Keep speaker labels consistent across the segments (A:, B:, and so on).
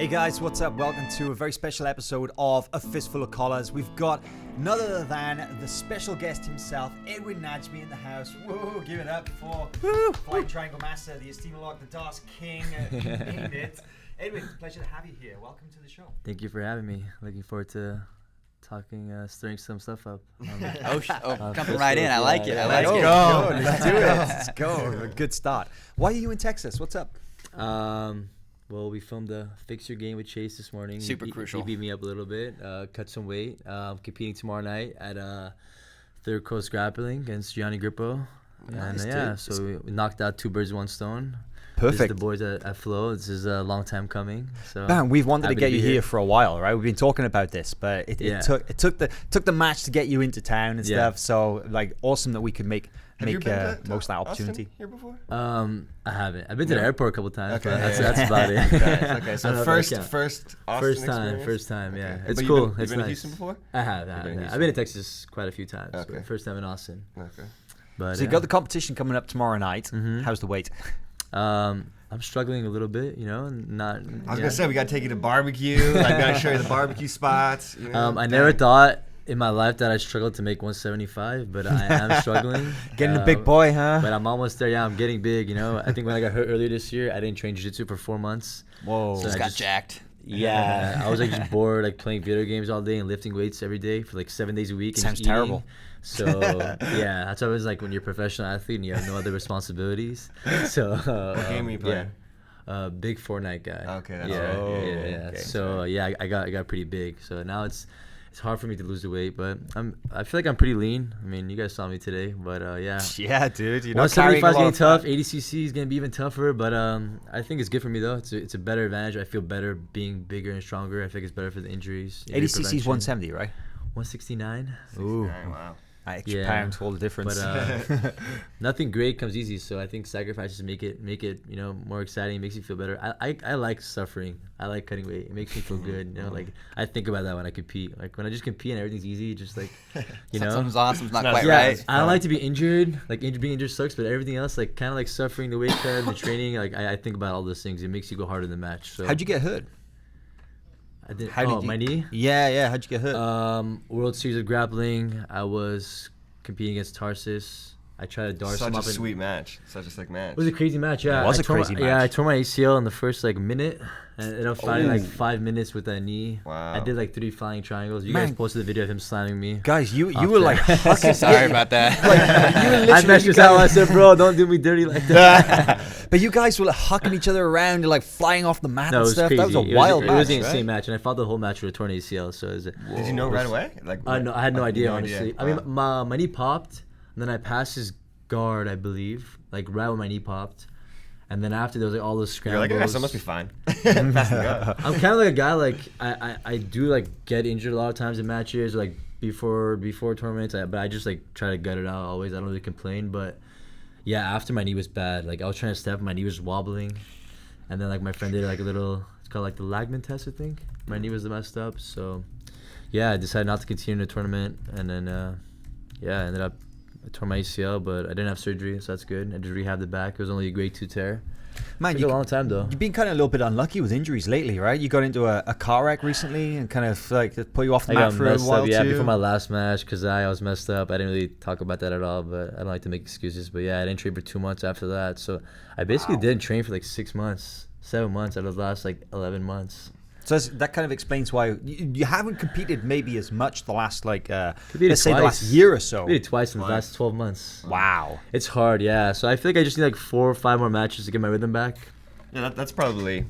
A: Hey guys, what's up? Welcome to a very special episode of A Fistful of Collars. We've got none other than the special guest himself, Edwin Najmi, in the house. Whoa, give it up for Flying Triangle Master, the Esteem Log, the DOS King, you name it. Edwin, it's a pleasure to have you here. Welcome to the show.
B: Thank you for having me. Looking forward to talking, stirring some stuff up.
C: Jumping right in. I like it.
A: Let's go. Let's do it. Let's go. A good start. Why are you in Texas? What's up?
B: Well, we filmed a Fix Your Game with Chase this morning.
C: Super crucial.
B: He beat me up a little bit, cut some weight. Competing tomorrow night at Third Coast Grappling against Gianni Grippo.
A: Nice,
B: and so we knocked out two birds with one stone.
A: Perfect.
B: This is the boys at Flo. This is a long time coming. So
A: Man, we've wanted to get you
B: here
A: here for a while, right? We've been talking about this, but it took the match to get you into town and stuff. So like, awesome that we could make most of that opportunity.
C: Austin here before?
B: I haven't. I've been to the airport a couple times,
C: Okay.
B: but that's about it.
C: Okay, so
B: I don't know
C: first
B: if I
C: Austin
B: time,
C: experience?
B: first time, yeah.
C: Okay.
B: It's
C: But
B: cool.
C: You've
B: It's
C: been to
B: nice.
C: Houston before?
B: I have.
C: You've been to
B: I've
C: Houston.
B: been to Texas quite a few times.
C: Okay.
B: But first time in Austin.
C: Okay.
B: But
A: So you got the competition coming up tomorrow night.
B: Mhm.
A: How's the weight?
B: I'm struggling a little bit, not.
C: I was gonna say we gotta take you to barbecue. I gotta show you the barbecue spots. You know?
B: I never thought in my life that I struggled to make 175, but I am struggling.
A: Getting a big boy, huh?
B: But I'm almost there. Yeah, I'm getting big. I think when I got hurt earlier this year, I didn't train jiu-jitsu for 4 months.
A: Whoa.
B: So
C: Just
B: I
C: got jacked.
B: Yeah, I was like just bored, like playing video games all day and lifting weights every day for like 7 days a week. And
A: Sounds
B: just eating.
A: terrible.
B: So yeah, that's what it was like when you're a professional athlete and you have no other responsibilities. So
C: What game are you playing?
B: Big Fortnite guy.
C: Okay, that's
B: yeah,
C: right.
B: yeah.
C: Okay,
B: So yeah, I got pretty big. So now it's hard for me to lose the weight, but I feel like I'm pretty lean. I mean, you guys saw me today, but yeah.
A: Yeah, dude. You're not carrying
B: 175
A: a
B: is
A: lot
B: getting
A: of
B: tough.
A: fat.
B: 80cc is gonna be even tougher, but I think it's good for me though. It's a better advantage. I feel better being bigger and stronger. I think it's better for the injuries.
A: 80cc is
B: prevention.
A: 170, right?
B: 169.
A: Ooh.
C: Wow.
A: Extra
B: Yeah.
A: pounds, all the difference.
B: But nothing great comes easy, so I think sacrifices make it more exciting. It makes you feel better. I like suffering. I like cutting weight. It makes me feel good. Like I think about that when I compete. Like when I just compete and everything's easy, just like
C: Something's awesome. It's not quite
B: yeah,
C: right.
B: I don't like to be injured. Like being injured sucks, but everything else, like kind of like suffering, the weight cut, the training. Like I think about all those things. It makes you go harder in the match. So
A: How'd you get hurt?
B: I did.
A: How did you,
B: my knee?
A: Yeah. How'd you get hurt?
B: World Series of Grappling. I was competing against Tarsus. I tried to darce him
C: Such a
B: up.
C: sweet match. Such a sick match.
B: It was a crazy match. Yeah,
A: It was
B: I
A: a
B: tore
A: crazy
B: my,
A: match.
B: Yeah, I tore my ACL in the first minute, and ended up fighting like
C: Ooh.
B: 5 minutes with that knee.
C: Wow.
B: I did like 3 flying triangles. You
A: Man.
B: guys posted the video of him slamming me.
A: Guys, you
B: Off
A: were
B: the-
A: like hucking.
C: Sorry about that.
B: I messed this out. I said, "Bro, don't do me dirty like that."
A: But you guys were like hucking each other around and like flying off the mat
B: No, it
A: and
B: was
A: stuff.
B: crazy.
A: That was a
B: It
A: wild
B: It
A: match.
B: was an
A: right?
B: insane match, and I fought the whole match with a torn ACL. So it was.
C: Did you know right away? Like
B: No, I had no idea, honestly. I mean,
C: Wow.
B: my knee popped, and then I passed his guard, I believe, like right when my knee popped, and then after there was like all those
C: You're
B: scrambles.
C: like, okay, so it must be fine. Passing up.
B: I'm kind of like a guy like I do like get injured a lot of times in matches, like before tournaments, but I just like try to gut it out always. I don't really complain, but yeah, after my knee was bad, like I was trying to step, my knee was wobbling, and then like my friend did like a little, it's called like the Lagman test, I think. My knee was messed up, so yeah, I decided not to continue the tournament, and then I ended up. I tore my ACL, but I didn't have surgery, so that's good. I just rehabbed it back. It was only a grade 2 tear.
A: Man,
B: Took a long time though.
A: You've been kind of a little bit unlucky with injuries lately, right? You got into a car wreck recently and kind of like put you off the
B: I
A: mat
B: got
A: for a
B: messed
A: while
B: up, yeah,
A: too.
B: before my last match because I was messed up. I didn't really talk about that at all, but I don't like to make excuses. But yeah, I didn't train for 2 months after that. So I basically didn't train for like 6 months, 7 months out of the last like 11 months.
A: So that kind of explains why you haven't competed maybe as much the last
B: Competed
A: let's say the last
B: twice.
A: year or so.
B: Maybe twice in the last 12 months.
A: Wow.
B: It's hard, yeah. So I feel like I just need like 4 or 5 more matches to get my rhythm back.
C: Yeah, that's probably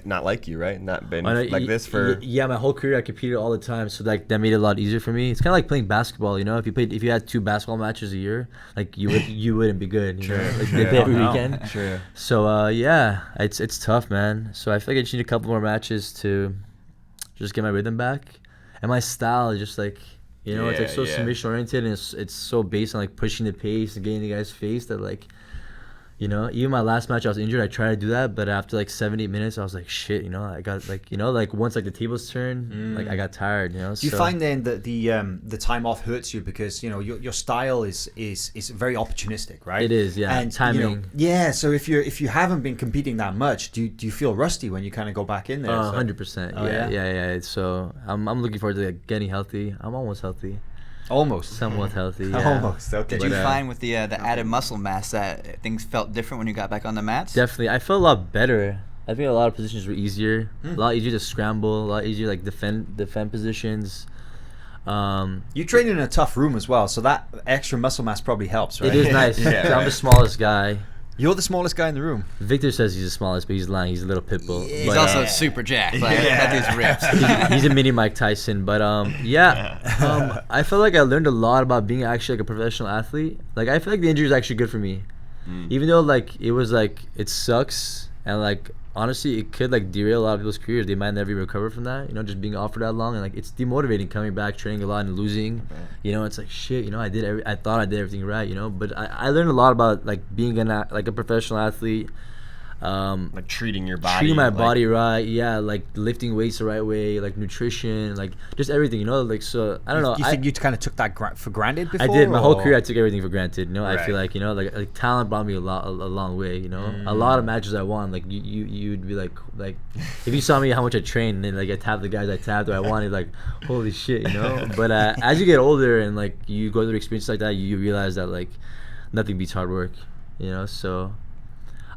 C: not like you, right? Not been
B: I know,
C: like this for.
B: Yeah, my whole career I competed all the time, so like that made it a lot easier for me. It's kind of like playing basketball, if you had 2 basketball matches a year, like you wouldn't be good, you know? Like they play every weekend.
C: Sure.
B: So yeah, it's tough, man. So I feel like I just need a couple more matches to just get my rhythm back, and my style is just like it's like so submission oriented, and it's so based on like pushing the pace and getting the guy's face that like You know, even my last match, I was injured. I tried to do that, but after like 7-8 minutes, I was like, shit. You know, I got like, you know, like once like the tables turned, like I got tired. You know.
A: Do you find then that the time off hurts you because you know your style is very opportunistic, right?
B: It is, yeah.
A: And
B: timing.
A: you know, yeah. So if you haven't been competing that much, do you feel rusty when you kind of go back in there?
B: 100%.
A: Oh,
B: Yeah. So I'm looking forward to like, getting healthy. I'm almost healthy.
A: Almost.
B: Somewhat healthy. Yeah.
A: Almost. Okay.
D: Did you find with the added muscle mass that things felt different when you got back on the mats?
B: Definitely. I felt a lot better. I think a lot of positions were easier. A lot easier to scramble. A lot easier like defend positions.
A: You train in a tough room as well, so that extra muscle mass probably helps, right?
B: It is nice.
C: Yeah.
B: I'm the smallest guy.
A: You're the smallest guy in the room.
B: Victor says he's the smallest, but he's lying. He's a little pit bull.
D: He's
B: But,
D: also super jacked. Like, that dude's ripped.
B: he's a mini Mike Tyson. But I felt like I learned a lot about being actually like a professional athlete. Like I feel like the injury is actually good for me, even though like it was like it sucks and like honestly it could like derail a lot of people's careers. They might never even recover from that. You know, just being off for that long and like it's demotivating coming back, training a lot and losing. You know, it's like shit. You know, I thought I did everything right. You know, but I learned a lot about like being like a professional athlete.
C: Like treating your body.
B: Treating my
C: like,
B: body right, yeah, like lifting weights the right way, like nutrition, like just everything, you know, like so. I don't know.
A: You think you kind of took that for granted before?
B: I did. My whole
A: or-
B: career, I took everything for granted. You know, I
A: Right.
B: feel like you know, like talent brought me a long way. You know, a lot of matches I won. Like you'd be like if you saw me how much I trained and like I tapped the guys I tapped or I wanted, like holy shit, you know. But as you get older and like you go through experiences like that, you realize that like nothing beats hard work. You know, so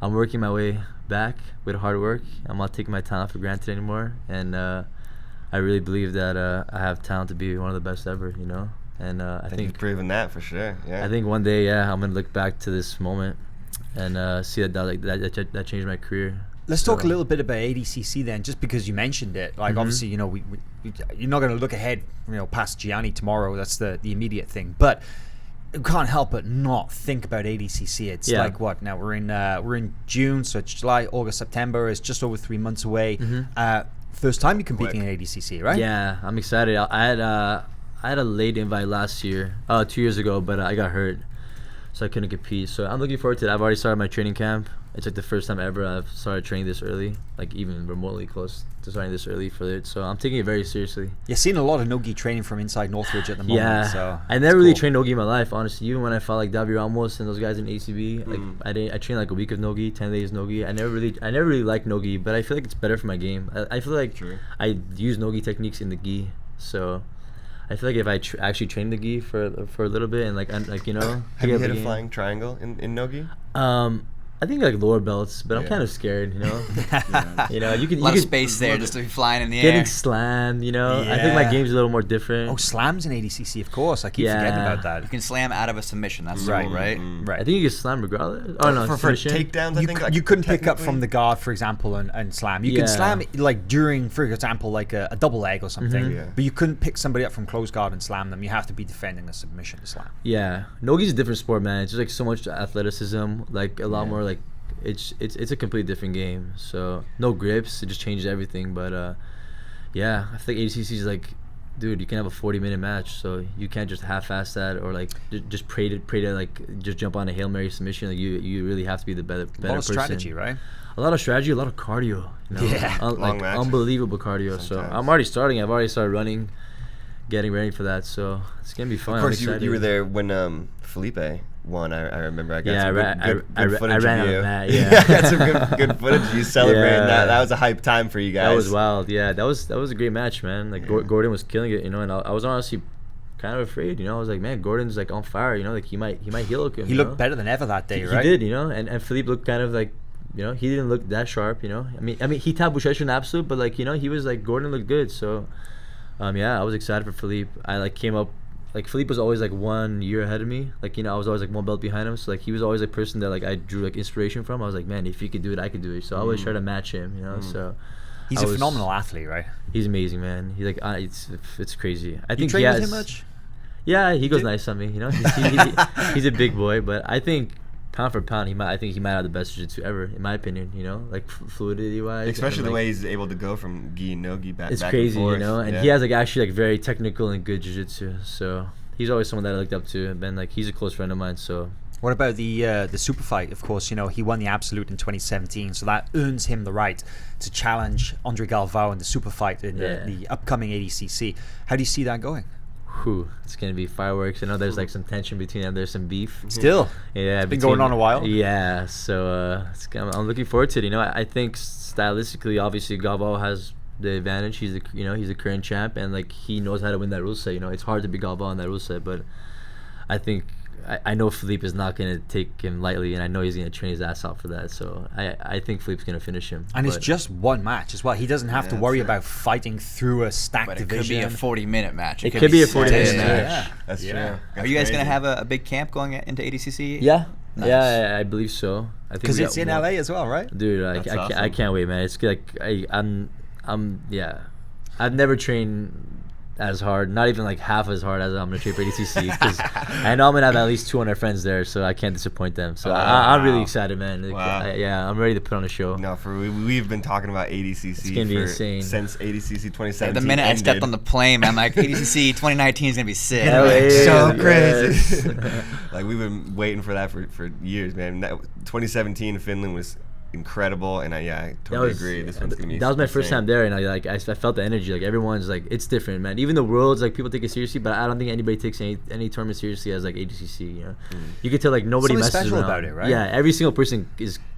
B: I'm working my way back with hard work. I'm not taking my talent for granted anymore, and I really believe that I have talent to be one of the best ever. You know, and I
C: you've
B: think
C: proven that for sure. Yeah.
B: I think one day, yeah, I'm gonna look back to this moment and see that changed my career.
A: Let's talk a
B: So-
A: little bit about ADCC then, just because you mentioned it. Like, obviously, you know, we you're not going to look ahead, you know, past Gianni tomorrow. That's the immediate thing. But you can't help but not think about ADCC. It's
B: Yeah.
A: like what now? We're in June, so it's July, August, September. It's just over 3 months away. First time you're competing in ADCC, right?
B: Yeah, I'm excited. I had a late invite last year, 2 years ago, but I got hurt, so I couldn't compete. So I'm looking forward to it. I've already started my training camp. It's like the first time ever I've started training this early, like even remotely close to starting this early for it. So I'm taking it very seriously.
A: You're seeing a lot of no-gi training from inside Northridge at the moment.
B: Yeah,
A: So
B: I never really trained no-gi in my life, honestly. Even when I fought like Davi Ramos and those guys in ACB, like I trained like a week of no-gi, 10 days no-gi. I never really liked no-gi, but I feel like it's better for my game. I feel like I use no-gi techniques in the gi, so I feel like if I actually train the gi for a little bit and like you know,
C: Have
B: pick
C: you
B: up
C: hit
B: the
C: a
B: game.
C: flying triangle in nogi?
B: I think like lower belts, but I'm
C: Yeah.
B: kind of scared, you know. You know, you can
D: A lot
B: you
D: of
B: can
D: space there just to be flying in the
B: getting
D: air.
B: slammed, you know. I think my
A: Yeah.
B: game's a little more different.
A: Oh, slams in ADCC, of course. I keep
B: Yeah.
A: forgetting about
D: You
A: that.
D: can slam out of a submission. That's the
A: Right.
D: rule, right?
A: Right.
B: I think you can slam regardless. Oh no,
C: for
B: submission.
C: takedowns, I
A: You,
C: think.
A: c-
C: like,
A: you couldn't pick up from
C: technically?
A: the guard, for example, and slam. You can
B: Yeah.
A: slam like during, for example, like a double leg or something.
C: Yeah.
A: But you couldn't pick somebody up from close guard and slam them. You have to be defending a submission to slam.
B: Yeah, nogi's a different sport, man. It's just like so much athleticism, like a lot more like it's a completely different game. So no grips, it just changes everything. But yeah, I think ADCC is like, dude, you can have a 40-minute match, so you can't just half-ass that or like just pray to like just jump on a Hail Mary submission. Like you really have to be the better
A: A lot of
B: person.
A: strategy, right?
B: A lot of strategy, a lot of cardio. You know?
A: Yeah.
C: Long
B: like
C: matches
B: unbelievable cardio. So
C: sometimes.
B: I'm already starting. I've already started running, getting ready for that. So it's gonna be fun.
C: Of course,
B: I'm
C: you
B: excited.
C: were there when Felipe won. I remember. I got
B: Yeah,
C: some good footage
B: I ran
C: of
B: out
C: you.
B: of that.
C: I
B: Yeah,
C: got some good footage of you celebrating
B: Yeah.
C: that. That was a hype time for you guys.
B: that was wild. Yeah, that was a great match, man. Like Gordon was killing it, you know, and I was honestly kind of afraid, you know. I was like, man, Gordon's like on fire, you know, like he might heal him.
A: He
B: you
A: looked
B: know?
A: better than ever that day,
B: He
A: right?
B: did, you know, and Philippe looked kind of like, you know, he didn't look that sharp, you know. I mean, he tapped Boucher in absolute, but like, you know, he was like Gordon looked good. So, yeah, I was excited for Philippe. I like came up. Like Philippe was always like 1 year ahead of me. Like, you know, I was always like one belt behind him. So like he was always a person that like I drew like inspiration from. I was like, man, if he could do it, I could do it. So I always try to match him, you know. So
A: He's
B: I
A: a
B: was-
A: phenomenal athlete, right?
B: He's amazing, man. He's like it's crazy. I
A: You
B: think
A: train
B: he
A: with
B: has,
A: him much?
B: Yeah, he goes nice on me. You know, he's a big boy, but I think pound for pound, I think he might have the best jiu-jitsu ever, in my opinion. You know, like fluidity wise,
C: Especially the
B: like,
C: way he's able to go from gi and no gi back.
B: it's
C: back
B: crazy,
C: and forth.
B: you know. And
C: Yeah.
B: he has like actually like very technical and good jiu-jitsu. So he's always someone that I looked up to, and been like he's a close friend of mine. So
A: What about the super fight? Of course, he won the Absolute in 2017, so that earns him the right to challenge Andre Galvao in the super fight in the upcoming ADCC. How do you see that going?
B: Whew, it's gonna be fireworks. I know there's like some tension between them. There's some beef.
A: Still,
B: Yeah,
A: it's been going on a while.
B: Yeah, so I'm looking forward to it. I think stylistically, obviously, Galvao has the advantage. He's a current champ, and like he knows how to win that rule set. It's hard to beat Galvao in that rule set, but I think I know Philippe is not going to take him lightly, and I know he's going to train his ass out for that. So I think Philippe's going to finish him.
A: And it's just one match as well. He doesn't have to worry about fighting through a stacked division.
D: It could be a 40-minute match.
B: It could be a 40-minute match.
C: Yeah, that's true.
D: Are you guys going to have a big camp going into ADCC?
B: Yeah.
D: Nice.
B: Yeah, I believe so. I think
A: because it's in LA as well, right?
B: Dude, I can't wait, man. It's like I've never trained as hard, not even like half as hard as I'm gonna train for ADCC, because I know I'm gonna have at least 200 friends there, so I can't disappoint them. So I'm really excited, man. I'm ready to put on a show.
C: No, we've been talking about ADCC
B: it's gonna be insane
C: since ADCC 2017.
D: The minute I stepped on the plane, I'm like, ADCC 2019 is gonna be sick.
C: So crazy. Like we've been waiting for that for years, man. 2017 Finland was incredible, and I totally agree. This one's gonna be.
B: That was my first time there, and I felt the energy. Like everyone's like, it's different, man. Even the world's like, people take it seriously, but I don't think anybody takes any tournament seriously as like ADCC. You could tell like nobody messes
A: special
B: around
A: about it, right?
B: Yeah, every single person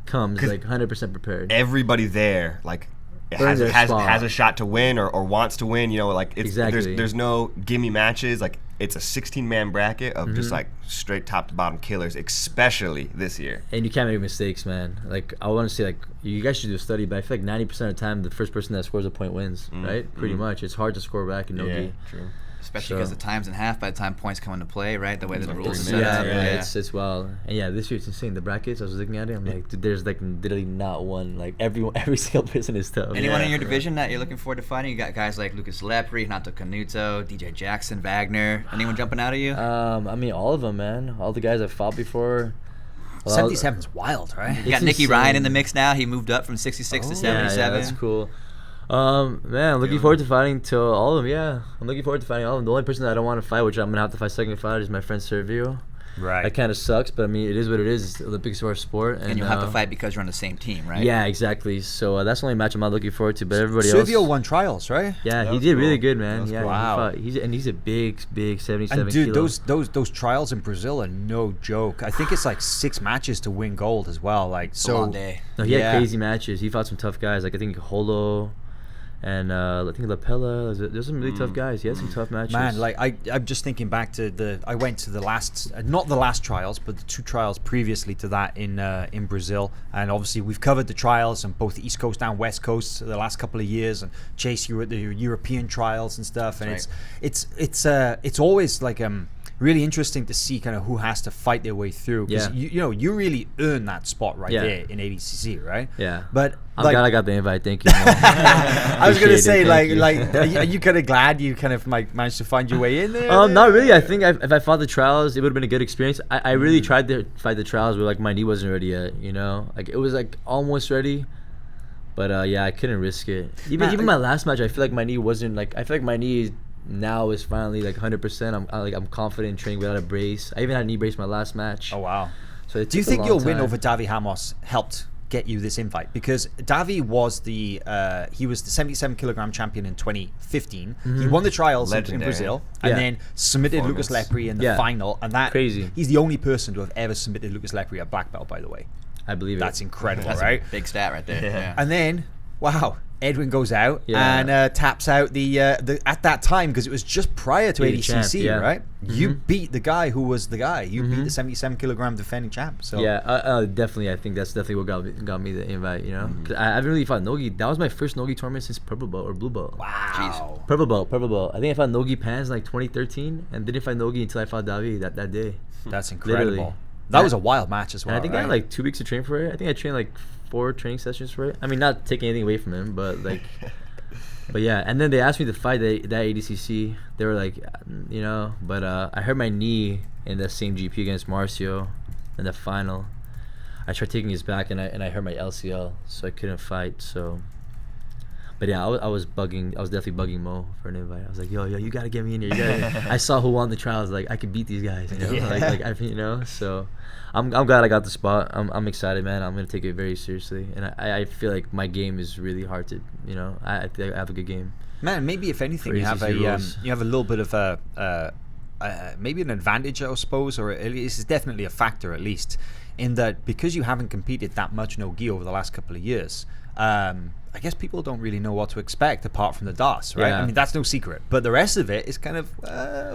B: comes like 100% prepared.
C: Everybody there like has a shot to win or wants to win. Like it's,
B: exactly.
C: There's no gimme matches. Like it's a 16-man bracket of just like straight top to bottom killers, especially this year.
B: And you can't make mistakes, man. Like I want to say, like you guys should do a study, but I feel like 90% of the time, the first person that scores a point wins, right? Pretty much. It's hard to score back in no-gi.
C: Yeah, true.
D: Especially because the time's in half by the time points come into play, right? The way that the rules are set up.
B: It's wild. And this year it's insane. The brackets, I was looking at it, I'm like, dude, there's like literally not one. Like every single person is tough.
D: Anyone in your division that you're looking forward to fighting? You got guys like Lucas Lepre, Renato Canuto, DJ Jackson, Wagner. Anyone jumping out at you?
B: I mean, all of them, man. All the guys I've fought before.
A: 77's wild, right?
D: You got Nicky Ryan in the mix now. He moved up from 66 to 77.
B: Yeah, that's cool. Man, I'm looking forward to fighting till all of them. Yeah, I'm looking forward to fighting all of them. The only person that I don't want to fight, which I'm gonna have to fight second fight, is my friend Servio.
A: Right.
B: That kind of sucks, but I mean, it is what it is. It's the Olympics of our sport,
D: and you'll have to fight because you're on the same team, right?
B: Yeah, exactly. So that's the only match I'm not looking forward to. But everybody else.
A: Servio won trials, right?
B: Yeah, he did really good, man. Yeah,
A: cool. Wow.
B: He's a big 77
A: and dude,
B: kilo.
A: those trials in Brazil are no joke. I think it's like 6 matches to win gold as well. Like
D: it's a long day.
B: No, he had crazy matches. He fought some tough guys. Like I think Holo. And I think Lapella, there's some really tough guys. He had some tough matches.
A: Man, like I'm just thinking back to I went to the last, not the last trials, but the 2 trials previously to that in Brazil. And obviously we've covered the trials on both the East Coast and West Coast the last couple of years. And Chase, you were at the European trials and stuff. And it's always like really interesting to see kind of who has to fight their way through. Because you really earn that spot right there in ADCC, right?
B: Yeah.
A: But
B: I'm glad I got the invite. Thank you.
A: I was gonna say, are you kind of glad you kind of managed to find your way in there?
B: Not really. I think if I fought the trials, it would have been a good experience. I really tried to fight the trials, but like my knee wasn't ready yet. Like it was like almost ready, but I couldn't risk it. Even my last match, I feel like my knee wasn't like. I feel like my knee now is finally like 100%. I'm confident in training without a brace. I even had a knee brace my last match.
A: Oh wow!
B: So
A: do you think your win over Davi Ramos helped get you this invite? Because Davi was the 77 kilogram champion in 2015. He won the trials in Brazil, and then submitted Lucas Lepre in the final. And that
B: crazy.
A: He's the only person to have ever submitted Lucas Lepre at black belt, by the way.
B: I believe
A: that's incredible,
D: that's
A: right?
D: A big stat right there. Yeah.
A: And then, wow, Edwin goes out and taps out the at that time, because it was just prior to ADCC, right? You beat the guy who was the guy. You beat the 77 kilogram defending champ. So
B: definitely, I think that's definitely what got me the invite. Cause I haven't really fought nogi. That was my first nogi tournament since purple belt or blue belt.
A: Wow.
B: Jeez. Purple belt. I think I fought nogi pans like 2013, and didn't fight nogi until I fought Davi that day.
A: That's incredible.
B: Literally.
A: That was a wild match as well.
B: And I think I had like 2 weeks to train for it. I think I trained like 4 training sessions for it. I mean, not taking anything away from him, but like, but yeah. And then they asked me to fight that ADCC. They were like, but I hurt my knee in the same GP against Marcio in the final. I tried taking his back, and I hurt my LCL, so I couldn't fight. So, But yeah, I was bugging. I was definitely bugging Mo for an invite. I was like, yo, you gotta get me in here. You gotta. I saw who won the trials. Like, I could beat these guys. You know, So, I'm glad I got the spot. I'm excited, man. I'm gonna take it very seriously, and I feel like my game is really hard to. I feel like I have a good game.
A: Man, maybe if anything,
B: For
A: you have
B: ACC
A: you have a little bit of maybe an advantage, I suppose, or at least it's definitely a factor, at least, in that because you haven't competed that much no-gi over the last couple of years. I guess people don't really know what to expect apart from the DOS, right?
B: Yeah.
A: I mean, that's no secret. But the rest of it is kind of,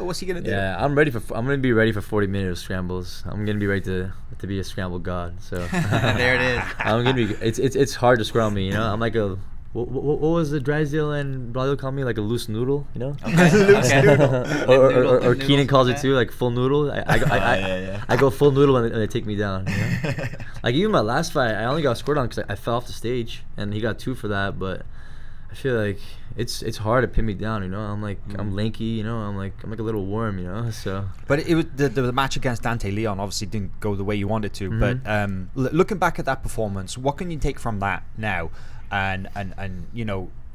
A: what's he gonna do?
B: Yeah, I'm gonna be ready for 40 minutes of scrambles. I'm gonna be ready to be a scramble god. So
D: There it is.
B: I'm gonna be. It's hard to scramble me. I'm like a. What was the Drysdale and Bradley call me, like a loose noodle,
A: Loose noodle.
B: or Keenan calls it too, like full noodle. I go full noodle and they take me down. Like even my last fight, I only got scored on because I fell off the stage, and he got 2 for that. But I feel like it's hard to pin me down. I'm like I'm lanky. I'm like a little worm. So.
A: But it was the match against Dante Leon obviously didn't go the way you wanted to.
B: Mm-hmm.
A: But looking back at that performance, what can you take from that now? And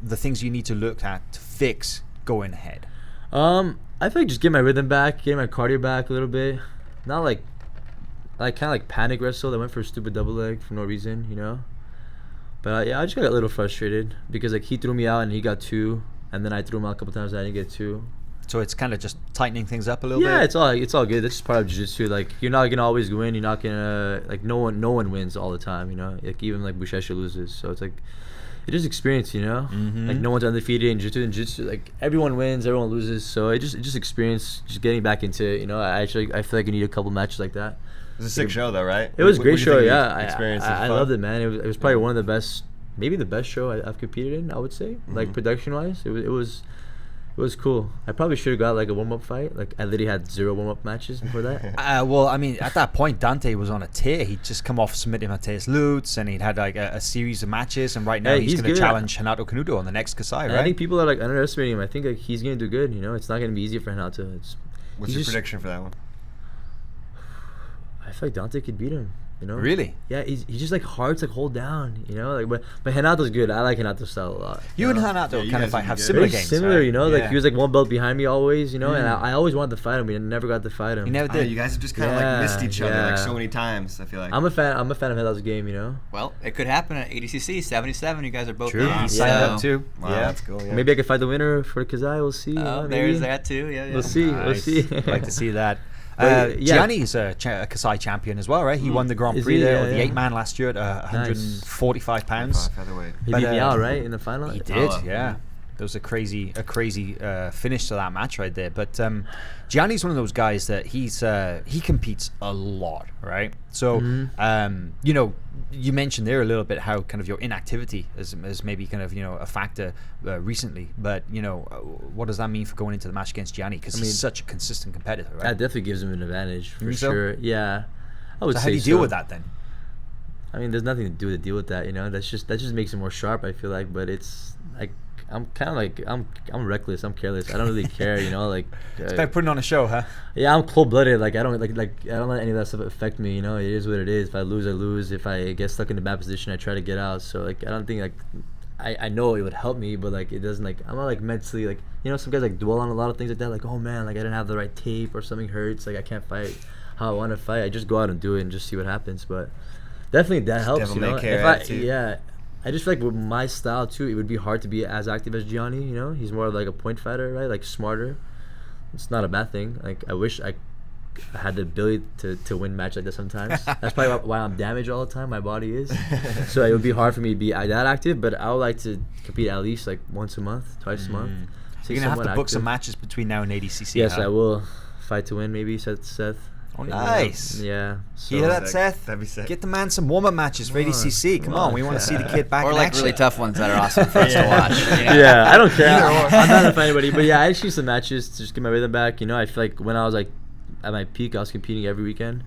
A: the things you need to look at to fix going ahead.
B: I feel like just get my rhythm back, get my cardio back a little bit. Not like kind of like panic wrestle. I went for a stupid double leg for no reason, But yeah, I just got a little frustrated because like he threw me out and he got 2, and then I threw him out a couple times and I didn't get 2.
A: So it's kind of just tightening things up a little bit.
B: Yeah, it's all good. That's just part of jiu-jitsu. Like you're not gonna always win. You're not gonna like no one wins all the time. Like even like Bushesha loses. So it's like it's just experience.
A: Mm-hmm.
B: Like no one's undefeated in jiu-jitsu. Like everyone wins, everyone loses. So it's just experience. Just getting back into it. I feel like I need a couple matches like that.
C: It was a sick show though, right?
B: It was a
C: What
B: great
C: do you
B: show.
C: think of
B: Yeah,
C: the experience?
B: I loved it, man. It was probably one of the best, maybe the best show I've competed in. I would say, like production wise, it was cool. I probably should have got like a warm-up fight. Like I literally had 0 warm-up matches before that.
A: Well, I mean, at that point, Dante was on a tear. He'd just come off submitting Mateus Lutz, and he'd had like a series of matches. And right now,
B: Hey,
A: he's
B: he's
A: going to
B: good.
A: challenge Hanato Kanuto on the next Kasai,
B: And
A: right?
B: I think people are like underestimating him. I think like he's gonna do good. It's not gonna be easy for Hanato.
C: What's
B: he's
C: your
B: just-
C: prediction for that one?
B: I feel like Dante could beat him.
A: Really?
B: Yeah, he's just like hard to like, hold down. Like but Hanato's good. I like Hanato's style a lot.
A: You and Hanato
C: you
A: kind of
C: guys
A: like
C: would
A: have
C: be good.
A: similar
B: Very
A: games.
B: similar,
A: right?
B: Like
A: Yeah.
B: he was like 1 belt behind me always, and I always wanted to fight him. We never got to fight him.
A: He never
C: Oh,
A: did.
C: you guys have just kind of
B: Yeah,
C: like missed each other like
B: yeah.
C: so many times. I feel like.
B: I'm a fan of Hanato's game.
D: Well, it could happen at ADCC 77. You guys are both
A: True.
D: in.
A: He signed
B: Yeah.
A: up too.
C: Wow,
A: Yeah.
C: that's cool. Yeah.
B: Maybe I can fight the winner for Kazai. We'll see.
D: Oh,
B: maybe.
D: there's that too. Yeah.
B: We'll see.
A: Nice.
B: We'll see.
A: I'd like to see that.
B: But, yeah.
A: Gianni's a Kasai champion as well, right? He won the Grand
B: Is
A: Prix
B: he?
A: there,
B: Yeah,
A: or the
B: yeah.
A: 8-man last year at 145 pounds.
C: Featherweight.
B: He
A: But,
B: beat me out, right, in the final.
A: He did,
C: Oh,
A: yeah. There was a crazy finish to that match right there. But Gianni's one of those guys that he competes a lot, right? So, you mentioned there a little bit how kind of your inactivity is maybe kind of a factor recently. But what does that mean for going into the match against Gianni? Because he's such a consistent competitor, right?
B: That definitely gives him an advantage for
A: think so?
B: sure. Yeah, I would
A: So
B: say
A: how do you deal
B: so.
A: with that then?
B: I mean, there's nothing to do to deal with that. That just makes it more sharp. I feel like, but it's like I'm kind of like I'm reckless. I'm careless. I don't really care. Like
A: It's like putting on a show, huh?
B: yeah, I'm cold-blooded. Like I don't like I don't let any of that stuff affect me. It is what it is. If I lose, I lose. If I get stuck in a bad position, I try to get out. So like I don't think like I know it would help me, but like it doesn't like I'm not like mentally like some guys like dwell on a lot of things like that. Like oh man, like I didn't have the right tape or something hurts. Like I can't fight how I want to fight. I just go out and do it and just see what happens. But definitely that helps.
C: devil may care
B: If I,
C: attitude.
B: yeah. I just feel like with my style too, it would be hard to be as active as Gianni. He's more of like a point fighter, right? Like smarter. It's not a bad thing. Like I wish I had the ability to win match like that sometimes. That's probably why I'm damaged all the time. My body is. So it would be hard for me to be that active. But I would like to compete at least like once a month, twice a month.
A: So you're gonna have to book some matches between now and ADCC.
B: Yes,
A: huh?
B: I will. Fight to win, maybe Seth.
A: Oh, nice.
B: Yeah.
A: You hear that,
C: Sick.
A: Seth?
C: That'd be sick.
A: Get the man some warm-up matches for ADCC. Come on, we want to see the kid back
D: Or
A: in
D: like
A: action.
D: really tough ones that are awesome for us to watch.
B: Yeah, I don't care. I'm not to fight anybody, but yeah, I just use some matches to just get my rhythm back. I feel like when I was like at my peak, I was competing every weekend,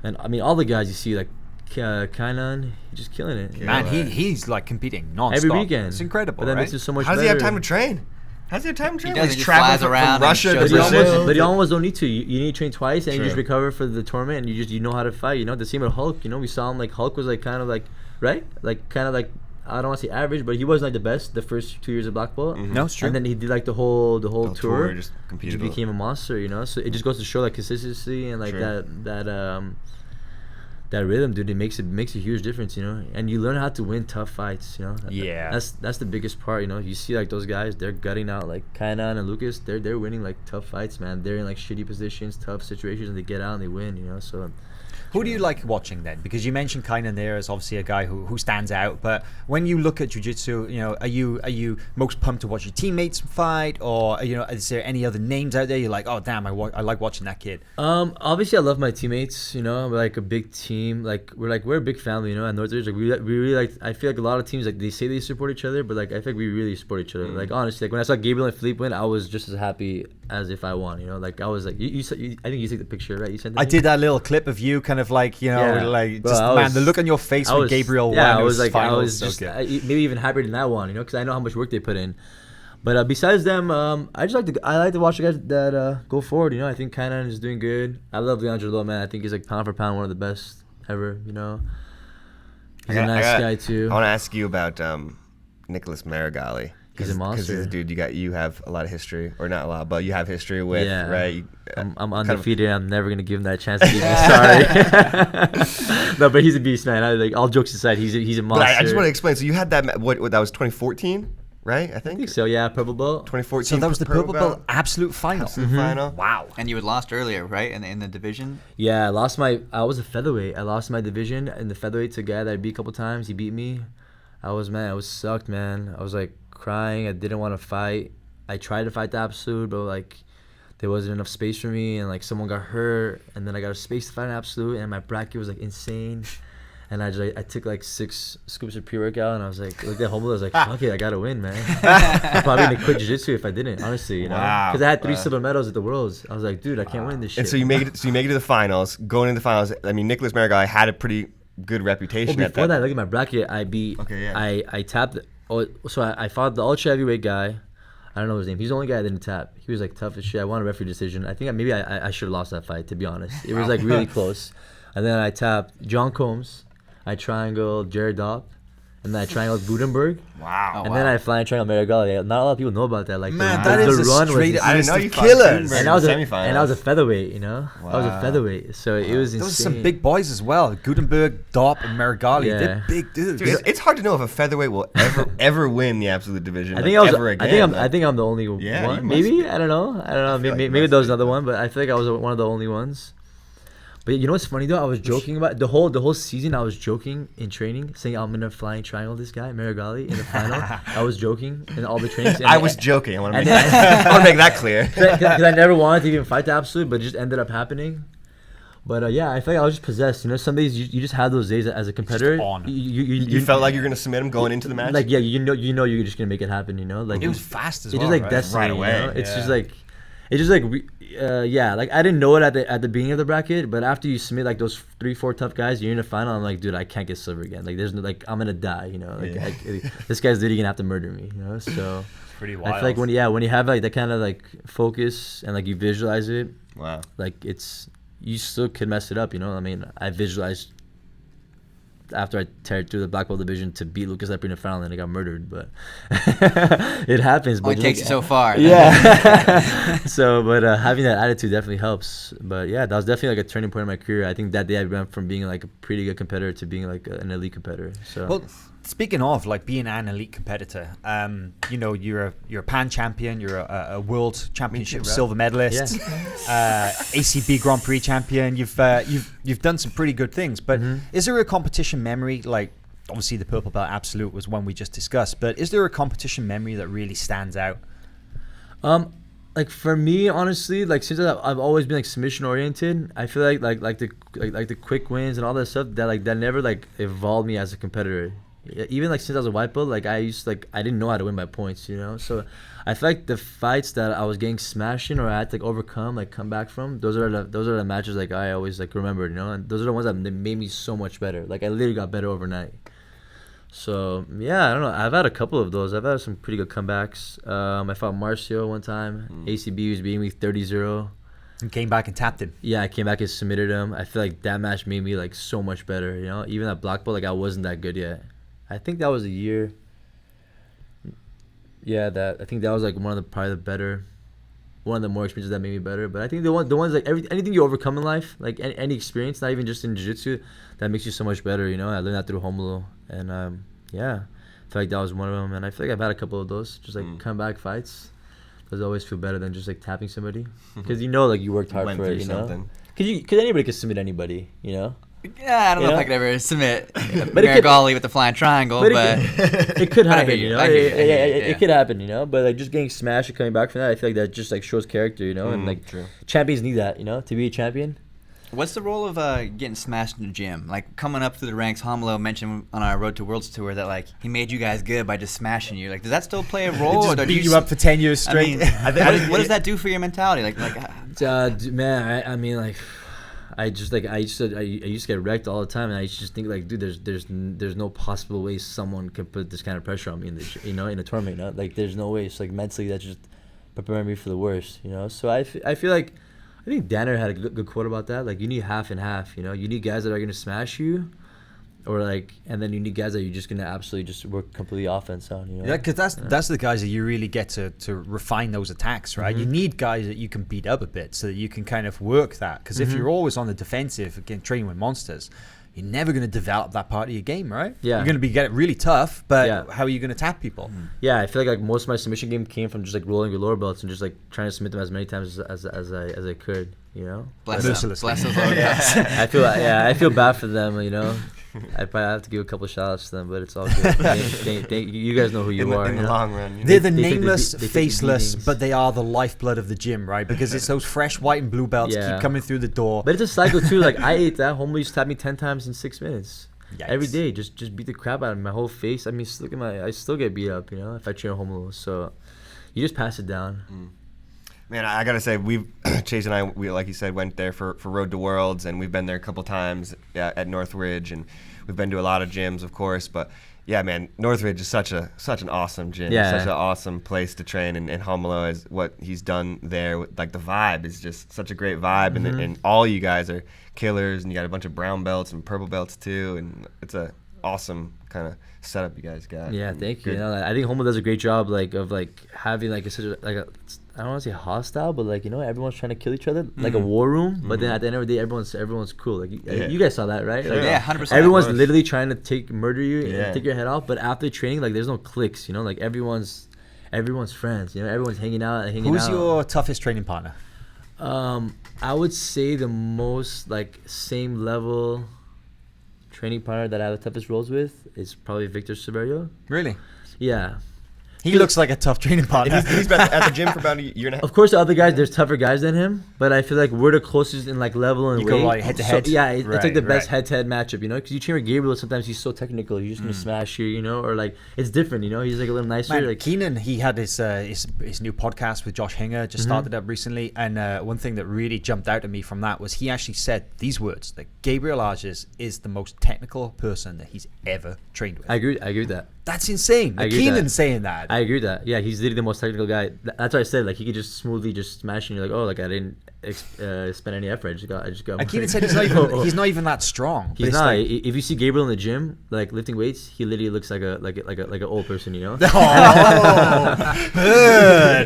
B: and I mean all the guys you see like Kainan, he's just killing it.
A: Man, he's like competing non-stop.
B: every weekend.
A: It's incredible,
B: But that
A: right?
B: makes it so much
C: How does
B: better.
C: he have time to train? How's he have time to train?
D: does,
C: He's
D: he just
C: traveling
D: flies around and
C: from Russia to
D: shows
B: But you,
D: up.
C: Brazil.
B: but you almost don't need to. You need to train twice, and you just
C: True.
B: recover for the tournament, and you know how to fight. The same with Hulk. We saw him like Hulk was like kind of like right, like kind of like I don't want to say average, but he wasn't like the best the first 2 years of black belt.
A: No, it's true.
B: And then he did like the whole tour.
C: Just
B: He
C: competed.
B: became a monster, you know. So it just goes to show like consistency and like
C: Sure.
B: that rhythm, dude. It makes a huge difference, you know. And you learn how to win tough fights, you know.
A: Yeah.
B: That's the biggest part, you know. You see like those guys, they're gutting out like Kainan and Lucas. They're winning like tough fights, man. They're in like shitty positions, tough situations, and they get out and they win, you know. So.
A: Who do you like watching then? Because you mentioned Kainan there as obviously a guy who stands out. But when you look at jiu-jitsu, you know, are you most pumped to watch your teammates fight, or you know, is there any other names out there you're like, oh damn, I like watching that kid?
B: Obviously I love my teammates, you know. We're like a big team, we're a big family, you know. At Northridge, like we really like. I feel like a lot of teams like they say they support each other, but like I think we really support each other. Like honestly, like when I saw Gabriel and Philippe win, I was just as happy as if I won, you know. Like I was like, you I think you took the picture, right? You sent it.
A: I did that little clip of you, kind of like, you know,
B: Yeah.
A: like
B: Bro,
A: just man, the look on your face when Gabriel won.
B: I was like, I
A: finals,
B: was
A: so
B: just
A: good.
B: maybe even happier than that one, you know, because I know how much work they put in. But besides them, I like to watch the guys that go forward. You know, I think Kainan is doing good. I love Leandro, man. I think he's like pound for pound one of the best ever. You know, he's a nice guy too.
C: I want to ask you about Nicholas Marigali.
B: He's a monster.
C: Because, dude, you have a lot of history, or not a lot, but you have history with, right?
B: I'm undefeated. I'm never gonna give him that chance to give me. Sorry. No, but he's a beast, man. All jokes aside, he's a monster.
C: But I just want to explain. So you had that. What that was 2014, right? I
B: I think so. Yeah, purple belt.
C: 2014.
A: So that was the purple belt absolute final.
C: Absolute final.
A: Wow.
D: And you had lost earlier, right, in the division?
B: Yeah, I was a featherweight. I lost my division in the featherweight to a guy that I beat a couple times. He beat me. I was sucked, man. I was like crying. I didn't want to fight. I tried to fight the absolute, but like there wasn't enough space for me, and like someone got hurt, and then I got a space to fight an absolute, and my bracket was like insane. And I took like 6 scoops of pre-workout, and I was like, looked at Humble, I was like, fuck it, I gotta win, man. I'm probably gonna quit jiu-jitsu if I didn't, honestly, you know, because I had 3 silver medals at the Worlds. I was like, dude, I can't win this shit.
C: And so you make it. So you make it to the finals. Going into the finals, I mean, Nicholas Marigali had a pretty good reputation.
B: Well,
C: at
B: before that, look at my bracket. I beat.
C: Okay, yeah.
B: I tapped. I fought the ultra heavyweight guy. I don't know his name. He's the only guy I didn't tap. He was like tough as shit. I won a referee decision. I think maybe I should have lost that fight, to be honest. It was like really close. And then I tapped John Combs. I triangled Jared Dopp. And then I triangled Gutenberg.
A: Wow.
B: And then I fly and triangle Marigali. Not a lot of people know about that. Like
A: Man,
B: the
A: that is a
B: run was
A: straight
C: I didn't know you
A: instant
C: fought
A: killers.
C: Gutenberg.
B: and I was a
C: Semifinals.
B: featherweight, you know. I was a featherweight, so it was insane.
A: Those are some big boys as well. Gutenberg, Dopp, and Marigali.
B: Yeah.
A: They're big dudes.
C: Dude, it's hard to know if a featherweight will ever win the absolute division.
B: I think
C: ever again.
B: I think I'm the only
C: Yeah, you
B: one.
C: must
B: Maybe
C: be.
B: I don't know.
C: feel like
B: Maybe
C: you must
B: there was
C: be.
B: another one, but I feel like I was one of the only ones. But you know what's funny though? I was joking about the whole season. I was joking in training, saying I'm gonna flying triangle this guy Marigali in the final. I was joking in all the trainings.
C: I was joking. I want to
B: and
C: make
B: then-
C: I want to make that clear.
B: because I never wanted to even fight the absolute, but it just ended up happening. But yeah, I feel like I was just possessed. You know, some days you just have those days as a competitor.
A: on.
C: You felt like you're gonna submit him going into the match.
B: like yeah, you know you're just gonna make it happen. You know, like
A: It was fast as
B: it's
A: well.
B: just like
A: right?
B: destiny,
C: Right away,
B: you know? It's
A: yeah.
B: just like, it's just like, yeah. Like I didn't know it at the beginning of the bracket, but after you submit like those 3-4 tough guys, you're in the final. I'm like, dude, I can't get silver again. Like there's no, like I'm gonna die. You know, like
C: Yeah.
B: this guy's literally gonna have to murder me. You know, so
A: Pretty wild.
B: I feel like when you have like that kind of like focus and like you visualize it,
C: Wow.
B: like you still could mess it up. You know, I mean, I visualized after I teared through the black belt division to beat Lucas Lepre in the final, and I got murdered. But it happens.
D: Only
B: But
D: takes you so far.
B: Yeah. So, but having that attitude definitely helps. But yeah, that was definitely like a turning point in my career. I think that day I went from being like a pretty good competitor to being like an elite competitor. So.
A: Well, speaking of like being an elite competitor, you know, you're a pan champion, you're a world championship
C: bro.
A: silver medalist, ACB Grand Prix champion. You've done some pretty good things. But is there a competition memory? Like obviously the purple belt absolute was one we just discussed. But is there a competition memory that really stands out?
B: Like for me, honestly, like since I've always been like submission oriented, I feel like the quick wins and all that stuff that never like evolved me as a competitor. Even like since I was a white belt, like I didn't know how to win by points, you know. So I feel like the fights that I was getting smashed in or I had to like overcome, like come back from, those are the matches like I always like remembered, you know. And those are the ones that made me so much better. Like I literally got better overnight. So yeah, I don't know. I've had a couple of those. I've had some pretty good comebacks. I fought Marcio one time. ACB was beating me 30-0.
A: And came back and tapped him.
B: Yeah, I came back and submitted him. I feel like that match made me like so much better. You know, even at black belt, like I wasn't that good yet. I think that was a year. Yeah, I think that was like one of the more experiences that made me better. But I think the ones like anything you overcome in life, like any experience, not even just in jiu-jitsu, that makes you so much better. I learned that through Homulo, and yeah, I feel like that was one of them. And I feel like I've had a couple of those, just like comeback fights. Those always feel better than just like tapping somebody, because like you worked hard for it. Because anybody can submit anybody.
D: Yeah, I don't know if I could ever submit
B: But
D: Marigali with the flying triangle, but
B: it could happen,
D: It
B: could happen, but like just getting smashed and coming back from that, I feel like that just like shows character, and like
C: True.
B: champions need that, to be a champion.
D: What's the role of getting smashed in the gym? Like coming up through the ranks, Homulo mentioned on our Road to Worlds tour that like he made you guys good by just smashing you. Like, does that still play a role?
A: Just beat you up for 10 years straight.
D: I mean, what does that do for your mentality?
B: Man, I mean, like, I used to get wrecked all the time, and I used to just think like, dude, there's no possible way someone can put this kind of pressure on me in a tournament. Like, there's no way. It's like mentally that's just preparing me for the worst. So I feel like. I think Danner had a good quote about that. Like, you need half and half. You need guys that are gonna smash you, or like, and then you need guys that you're just gonna absolutely just work completely offense on.
A: Yeah, because that's the guys that you really get to refine those attacks, right? You need guys that you can beat up a bit so that you can kind of work that. Because if you're always on the defensive, again, training with monsters, you're never going to develop that part of your game, right?
B: Yeah.
A: You're going to get really tough, but how are you going to tap people?
B: Yeah, I feel like most of my submission game came from just like rolling your lower belts and just like trying to submit them as many times as I could,
D: Bless those lower belts.
B: I feel bad for them, I'd probably have to give a couple shout outs to them, but it's all good. You guys know who you are.
C: In the long run.
A: They're the nameless, faceless, but they are the lifeblood of the gym, right? Because it's those fresh white and blue belts keep coming through the door.
B: But it's a cycle too. Like, I ate that. Homie used to tap me 10 times in 6 minutes.
A: Yikes.
B: Every day. Just beat the crap out of me. My whole face. I mean, look at I still get beat up, if I train Homulo. So you just pass it down.
C: Man, I gotta say, Chase and I, like you said, went there for Road to Worlds, and we've been there a couple times at Northridge, and we've been to a lot of gyms, of course. But yeah, man, Northridge is such an awesome gym, such an awesome place to train, and Homulo is what he's done there. Like, the vibe is just such a great vibe, and all you guys are killers, and you got a bunch of brown belts and purple belts too, and it's a awesome kind of setup you guys got.
B: Yeah, thank you. I think Homulo does a great job, of having I don't want to say hostile, but everyone's trying to kill each other, like a war room. But then at the end of the day, everyone's cool. Like, you guys saw that, right? Like,
D: 100%.
B: Everyone's literally trying to murder you and take your head off. But after training, there's no cliques. Like, everyone's friends. Everyone's hanging out.
A: Who's your toughest training partner?
B: I would say the most same level training partner that I have the toughest roles with is probably Victor Severio.
A: Really?
B: Yeah.
A: He looks like a tough training partner.
C: He's been at the gym for about a year and a half.
B: Of course, the other guys, there's tougher guys than him, but I feel like we're the closest in level and weight.
A: You go head to head.
B: So, yeah, it's like the best head-to-head matchup, Because you train with Gabriel, sometimes he's so technical, he's just gonna smash you, or it's different, He's like a little nicer.
A: Man, Keenan, he had his new podcast with Josh Hinger, just started up recently, and one thing that really jumped out at me from that was he actually said these words: that Gabriel Arges is the most technical person that he's ever trained with.
B: I agree with that.
A: That's insane. Keenan saying that.
B: I agree with that. Yeah, he's literally the most technical guy. That's why I said he could just smoothly just smash you. I didn't spend any effort. I just got.
A: And Keenan said he's not even that strong.
B: He's not. If you see Gabriel in the gym, lifting weights, he literally looks like an old person.
A: Oh,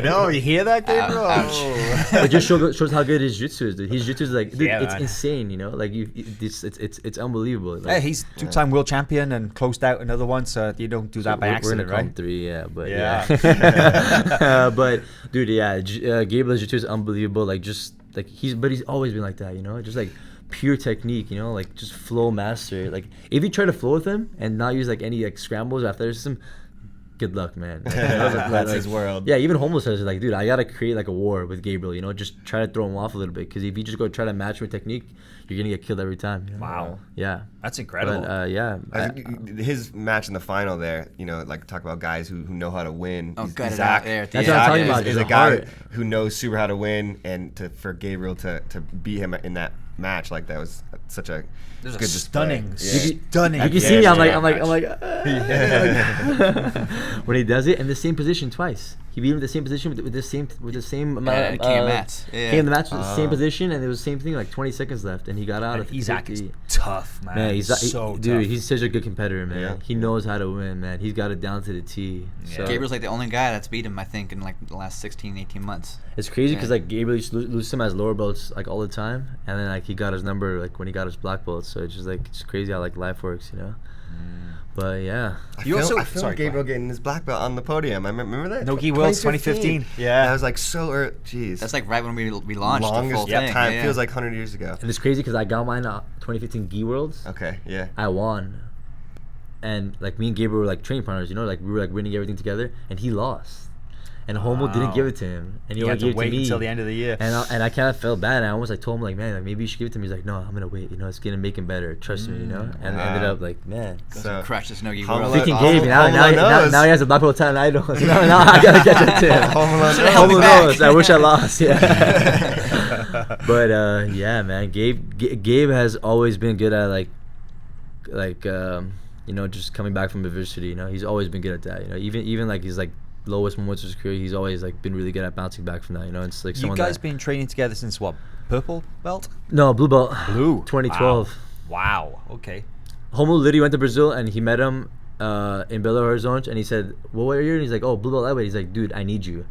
A: no, you hear that, Gabriel?
B: It just shows how good his jiu-jitsu is. Dude. His jiu-jitsu is it's insane. It's unbelievable.
A: Yeah, he's 2-time world champion and closed out another one. So you don't do that by accident,
B: we're gonna
A: right?
B: 3, yeah, but yeah. But dude, Gabriel's jiu-jitsu is unbelievable. He's always been like that, just pure technique, just flow master. If you try to flow with him and not use any scrambles or athleticism, good luck, man.
C: That's his world.
B: Yeah, even Homeless says dude, I gotta create a war with Gabriel, just try to throw him off a little bit, because if you just go try to match him with technique, you're gonna get killed every time.
A: Wow.
B: Yeah.
A: That's incredible.
B: But,
C: his match in the final there, talk about guys who know how to win.
D: Oh, got it out there.
B: That's what I'm talking about.
C: Is a guy who knows super how to win, and for Gabriel to beat him in that match that was such a
A: There's
C: good
A: a stunning.
B: You can see me. I'm like when he does it in the same position twice. He beat him in the same position with the same amount.
D: King of Mats.
B: King of the match was the same position, and it was the same thing. Like 20 seconds left, and he got out.
A: Isaac is tough, man.
B: Man,
A: he's so
B: dude,
A: tough.
B: he's such a good competitor, man.
C: Yeah.
B: He knows how to win, man. He's got it down to the T.
A: Yeah.
B: So
D: Gabriel's like the only guy that's beat him, I think, in like the last 16, 18 months.
B: it's crazy because
D: Yeah.
B: like Gabriel used to lose him as lower belts like all the time, and then like he got his number like when he got his black belt. So it's just like it's crazy how like life works, you know. But yeah,
C: I
A: You
C: filmed
A: also- sorry, go
C: Gabriel getting his black belt on the podium. I remember that.
A: Nogi Worlds 2015. Yeah.
C: That was like so early. Jeez.
D: That's like right when we launched the
C: longest
D: full thing.
C: time.
D: Yeah.
C: Feels like 100 years ago.
B: and it's crazy because I got mine 2015 Gi Worlds.
C: Okay, yeah.
B: I won, and like me and Gabriel were like training partners, you know, like we were like winning everything together, and he lost, and Homo didn't
A: Wow.
B: give it to him, and he
A: You
B: only
A: had to
B: gave it
A: wait
B: to me
A: until the end of the year.
B: And I kind of felt bad. And I almost like told him like, man, like maybe you should give it to me. He's like, no, I'm gonna wait. You know, it's gonna make him better. Trust me, you know. And
C: Wow.
B: ended up like, man.
C: So
D: Crush this Nogi
C: Home
D: World.
C: Alone-
B: Freaking
C: Homo-
B: Gabe, now,
C: Homo
B: now,
C: Alone
B: now,
C: knows.
B: now he has a black belt and I don't. So now I gotta catch up to him.
C: Home Alone
D: Should've held
B: Homo
D: me back.
B: knows. I wish I lost. Yeah. But yeah, man, Gabe has always been good at like you know, just coming back from adversity. You know, he's always been good at that. You know, even like his like lowest moments of his career, he's always like been really good at bouncing back from that. You know, it's like
A: You
B: someone
A: guys
B: that,
A: been training together since what? Purple belt?
B: no blue belt.
A: Blue.
B: 2012.
A: Wow. Okay.
B: Homo literally went to Brazil and he met him in Belo Horizonte and he said, "Well, what are you?" And he's like, "Oh, blue belt lightweight." He's like, "Dude, I need you.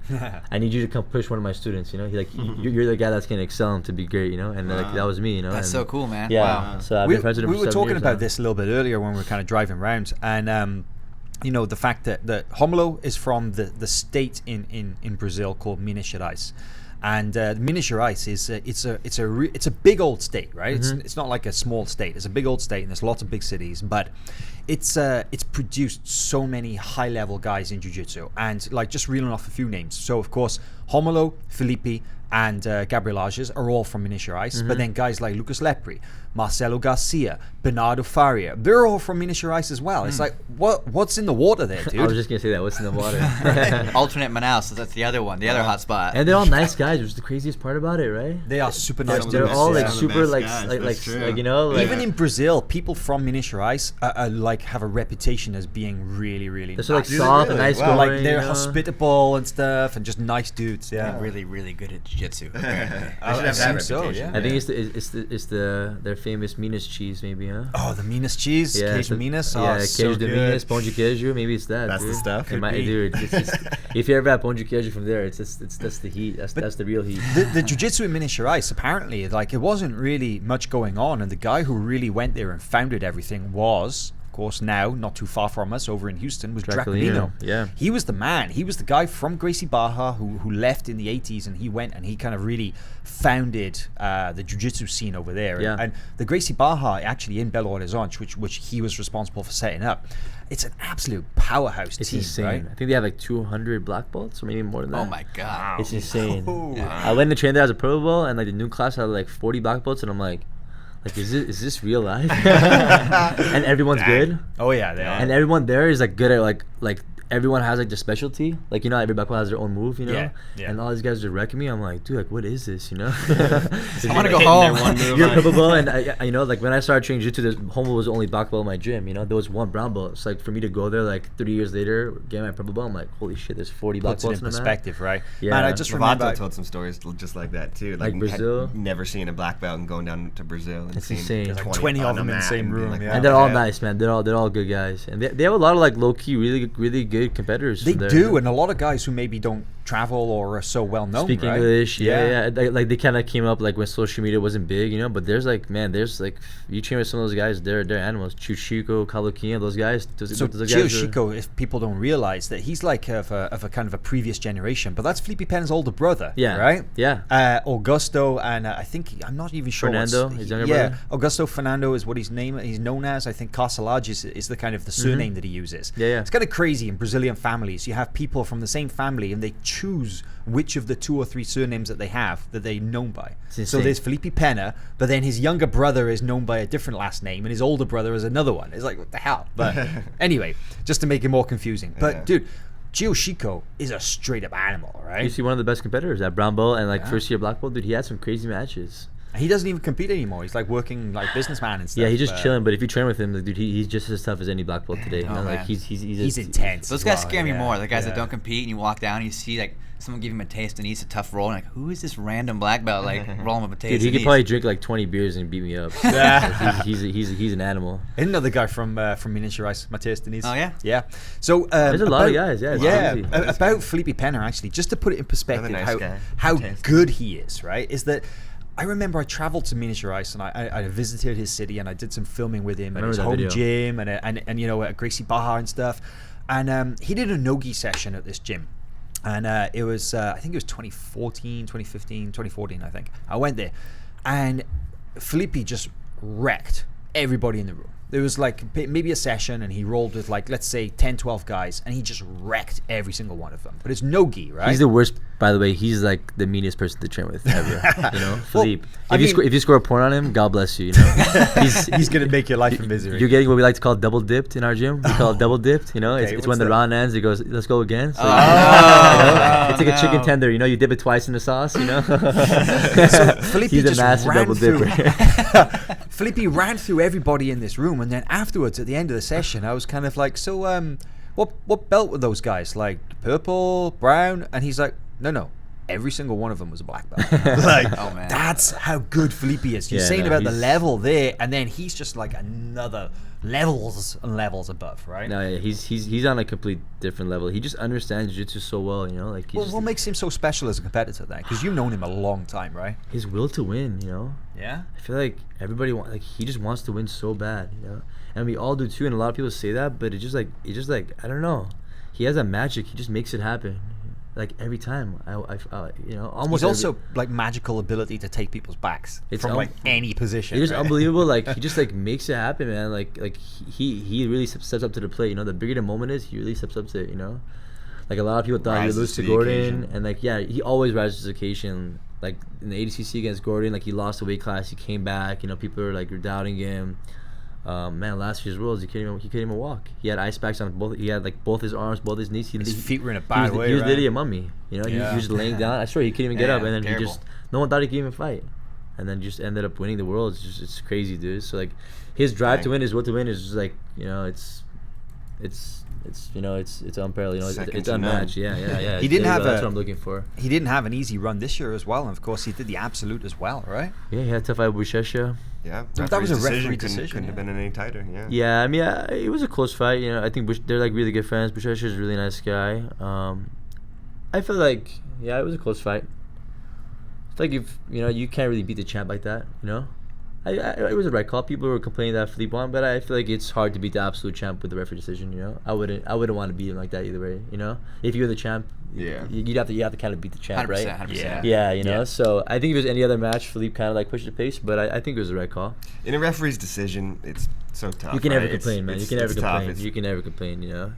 B: I need you to come push one of my students." You know, he's like, "You're the guy that's gonna excel him to be great." You know, and like that was me. You know,
D: That's
B: and,
D: so cool, man.
B: Yeah.
D: Wow.
B: So I've
A: we
B: been friends with him
A: we
B: for
A: were
B: 7
A: talking
B: years
A: about
B: now.
A: this a little bit earlier when we were kind of driving around, and you know, the fact that Romulo is from the state in Brazil called Minas Gerais. And Minas Gerais is it's a big old state, right? It's not like a small state. It's a big old state, and there's lots of big cities. But it's produced so many high level guys in jiu-jitsu, and like just reeling off a few names. So of course, Romulo, Felipe, and Gabriel Ages are all from Minas Gerais. But then guys like Lucas Lepri, Marcelo Garcia, Bernardo Faria, they're all from Minas Gerais as well. It's like what's in the water there, dude?
B: I was just gonna say that. What's in the water?
D: Alternate Manaus, so that's the other one, the other hot spot.
B: And they're all nice guys, which is the craziest part about it, right?
A: They are super nice.
B: They're
A: dudes.
B: all
C: Yeah.
B: like
C: Some of the
B: super
C: best
B: like
C: guys,
B: like
C: that's true.
B: like you know like,
A: Even in Brazil, people from Minas Gerais like have a reputation as being really, really
B: they're so like
A: nice.
B: soft and
C: really?
B: nice
C: Wow.
B: going.
A: Like they're
B: you know?
A: hospitable and stuff, and just nice dudes. Yeah,
D: They're really, really good at jiu-jitsu. apparently.
C: I should have
A: assume
C: that
A: so,
C: reputation.
A: yeah.
B: I think it's the their famous Minas cheese maybe, huh?
A: Oh, the Minas cheese,
B: Yeah,
A: Cage
B: so-
A: Minas. Oh,
B: yeah,
A: so
B: queijo de
A: good.
B: Minas, pão de queijo, maybe it's that.
C: That's the
B: dude.
C: stuff?
B: It might,
A: Could be.
B: dude. If you ever had pão de queijo from there, that's the heat. That's the real heat.
A: The jiu-jitsu in Minas Gerais, apparently, like it wasn't really much going on, and the guy who really went there and founded everything was, of course, now not too far from us, over in Houston, was
B: Draculino,
A: Draculino.
B: yeah.
A: He was the man. He was the guy from Gracie Barra who left in the 80s, and he went and he kind of really founded the jiu-jitsu scene over there.
B: Yeah.
A: And the Gracie Barra, actually in Belo Horizonte, which he was responsible for setting up, it's an absolute powerhouse
B: It's
A: team,
B: insane.
A: right?
B: I think they have like 200 black belts or maybe more than that.
D: Oh my god.
B: It's insane.
A: Oh,
B: I went to train there as a pro belt, and like the new class had like 40 black belts, and I'm like, is this real life? And everyone's good,
A: Oh yeah, they are.
B: and everyone there is like good at like everyone has like their specialty. Like, you know, every black belt has their own move, you know.
A: Yeah, yeah.
B: And all these guys are wrecking me. I'm like, dude, like what is this, you know?
D: I want to go
C: Hitting
D: home.
C: their one move.
B: You're a purple belt, and I you know, like when I started training jiu-jitsu, Homo was the only black belt in my gym. You know, there was one brown belt. It's like for me to go there like 3 years later, get my purple belt. I'm like, holy shit, there's 40 black
A: Puts it
B: belts
A: in
B: in the mat.
A: perspective, right?
B: Yeah.
A: Man, I just remember.
C: Lovato told some stories just like that too.
B: Like
C: had
B: Brazil?
C: never seen a black belt and going down to Brazil and
B: It's
C: seeing
B: insane. There's
A: like 20
C: on
A: of
C: a
A: them in the
C: mat
A: same
C: and being
A: room,
C: like,
A: yeah.
C: what
B: And they're
C: the
B: all
C: heck?
B: nice, man. They're all good guys, and they have a lot of like low key, really good competitors.
A: They
B: from there,
A: do,
B: you know?
A: and a lot of guys who maybe don't travel or are so well known.
B: Speak
A: right?
B: English, yeah. Like they kind of came up like when social media wasn't big, you know. But there's like you train with some of those guys, they're animals. Chushiko, Kalukian, those guys.
A: So
B: those
A: Gio
B: guys are-
A: Chico, if people don't realize that he's like of a kind of a previous generation, but that's Felipe Pen's older brother,
B: Yeah,
A: right?
B: yeah.
A: Augusto, and I think I'm not even sure.
B: Fernando,
A: what's-
B: his younger
A: yeah,
B: brother?
A: Augusto Fernando is what he's known as. I think Carcelage is the kind of the surname that he uses.
B: Yeah, yeah.
A: It's kind of crazy in Brazilian families. You have people from the same family, and they choose which of the 2 or 3 surnames that they have that they're known by.
B: It's
A: So
B: insane.
A: there's Felipe Pena, but then his younger brother is known by a different last name, and his older brother is another one. It's like, what the hell? But anyway, just to make it more confusing. But
C: Yeah.
A: dude, Gio Chico is a straight up animal, right?
B: You see one of the best competitors at brown belt and like
A: Yeah.
B: first year black belt, dude. He had some crazy matches.
A: He doesn't even compete anymore. He's like working like businessman and stuff.
B: Yeah, he's just chilling. But if you train with him, like, dude, he's just as tough as any black belt today. You know? Like
D: man.
B: he's
A: intense.
D: Those
A: as
D: guys
A: well,
D: scare me
A: yeah,
D: more. The guys that
A: yeah.
D: don't compete, and you walk down, and you see like someone give him a taste and eats a tough roll, and like, who is this random black belt like rolling with a taste?
B: Dude, he
D: and
B: could
D: eats?
B: probably drink like 20 beers and beat me up.
A: Yeah.
B: Like, he's an animal.
A: Another guy from Miniature Ice, Matthias Denise.
D: Oh, yeah?
A: Yeah. So
B: There's a lot of guys, yeah, it's
A: Yeah.
B: crazy.
A: About Felipe Penner, actually, just to put it in perspective,
C: Another nice guy.
A: how
C: Matthias.
A: good he is, right? Is that I remember I traveled to Miniature Ice and I visited his city and I did some filming with him at his
B: remember
A: home
B: that
A: gym and you know at Gracie Baja and stuff. And he did a nogi session at this gym. And it was, I think it was 2014, 2015, 2014, I think. I went there. And Felipe just wrecked everybody in the room. There was like maybe a session and he rolled with like, let's say 10, 12 guys. And he just wrecked every single one of them. But it's no-gi, right?
B: He's the worst, by the way. He's like the meanest person to train with ever. You know, Philippe.
A: I mean-
B: If you score a point on him, God bless you. You know,
A: He's going to make your life a misery.
B: you're getting what we like to call double dipped in our gym. We call it double dipped. You know,
A: Okay,
B: it's
A: what's
B: when the
A: that?
B: round ends. It goes, let's go again. So,
A: Oh,
B: you know, it's like a chicken
D: no.
B: tender. You know, you dip it twice in the sauce. You know,
A: So Felipe
B: he's a
A: just
B: master
A: ran
B: double
A: through.
B: dipper.
A: Felipe ran through everybody in this room, and then afterwards, at the end of the session, I was kind of like, "So, what belt were those guys? Like purple, brown?" And he's like, "No, every single one of them was a black belt." Like,
D: Oh, man.
A: that's how good Felipe is. You're
B: Yeah,
A: saying
B: no,
A: about the
B: he's-
A: level there, and then he's just like another levels and levels above, right?
B: No, yeah, he's on a complete different level. He just understands jiu-jitsu so well. You know, like he's
A: Well,
B: just,
A: what makes him so special as a competitor then? Because you've known him a long time, right?
B: his will to win. You know.
A: Yeah.
B: I feel like everybody like he just wants to win so bad, you know, and we all do too. And a lot of people say that, but it's just like I don't know. He has that magic. He just makes it happen, like every time. You know, almost.
A: He's also like magical ability to take people's backs
B: It's
A: from
B: un-
A: like any position.
B: It's just
A: right?
B: unbelievable. Like he just like makes it happen, man. Like he really steps up to the plate. You know, the bigger the moment is, he really steps up to it. You know, like a lot of people thought he would
C: Rises
B: lose
C: to
B: to
C: the
B: Gordon,
C: occasion.
B: and like yeah, he always rises to the occasion. Like in the ADCC against Gordon, like he lost the weight class, he came back. You know, people were like were doubting him. Man, last year's Worlds, he couldn't even walk. He had ice packs on both. He had like both his arms, both his knees.
A: His feet were in a
B: he
A: bad
B: was,
A: way.
B: He was
A: right?
B: literally a mummy. You know,
A: Yeah.
B: he was just laying down. I swear he couldn't even get
D: Yeah,
B: up, and then
D: terrible.
B: no one thought he could even fight, and then just ended up winning the Worlds. It's crazy, dude. So like his drive to win, his will to win is just like you know it's you know it's unparalleled. You know,
C: Second
B: it's
C: to none.
B: unmatched. Yeah.
A: He didn't
B: There you
A: have
B: go, that's
A: a-
B: what I'm looking for.
A: He didn't have an easy run this year as well, and of course he did the absolute as well, right?
B: Yeah, he had to fight Bushesha.
C: Yeah,
A: That was a
C: referee's
A: referee
C: couldn't-
A: decision,
C: Couldn't have
A: yeah.
C: been any tighter. Yeah.
B: Yeah, I mean, it was a close fight. You know, I think they're like really good friends. Bushesha is a really nice guy. I feel like it was a close fight. I feel like if you know you can't really beat the champ like that. You know, it was a right call. People were complaining that Philippe won, but I feel like it's hard to beat the absolute champ with the referee decision. You know, I wouldn't want to beat him like that either way. You know, if you're the champ,
C: Yeah.
B: you'd have to kind of beat the champ,
D: 100%,
B: right?
D: 100%.
B: Yeah, you know.
A: Yeah.
B: So I think if it was any other match, Philippe kind of like pushed the pace, but I think it was the right call.
C: In a referee's decision, it's so tough.
B: You can
C: right?
B: never complain, man. You
C: It's-
B: can never
C: it's tough.
B: complain.
C: It's-
B: You can never complain, you know.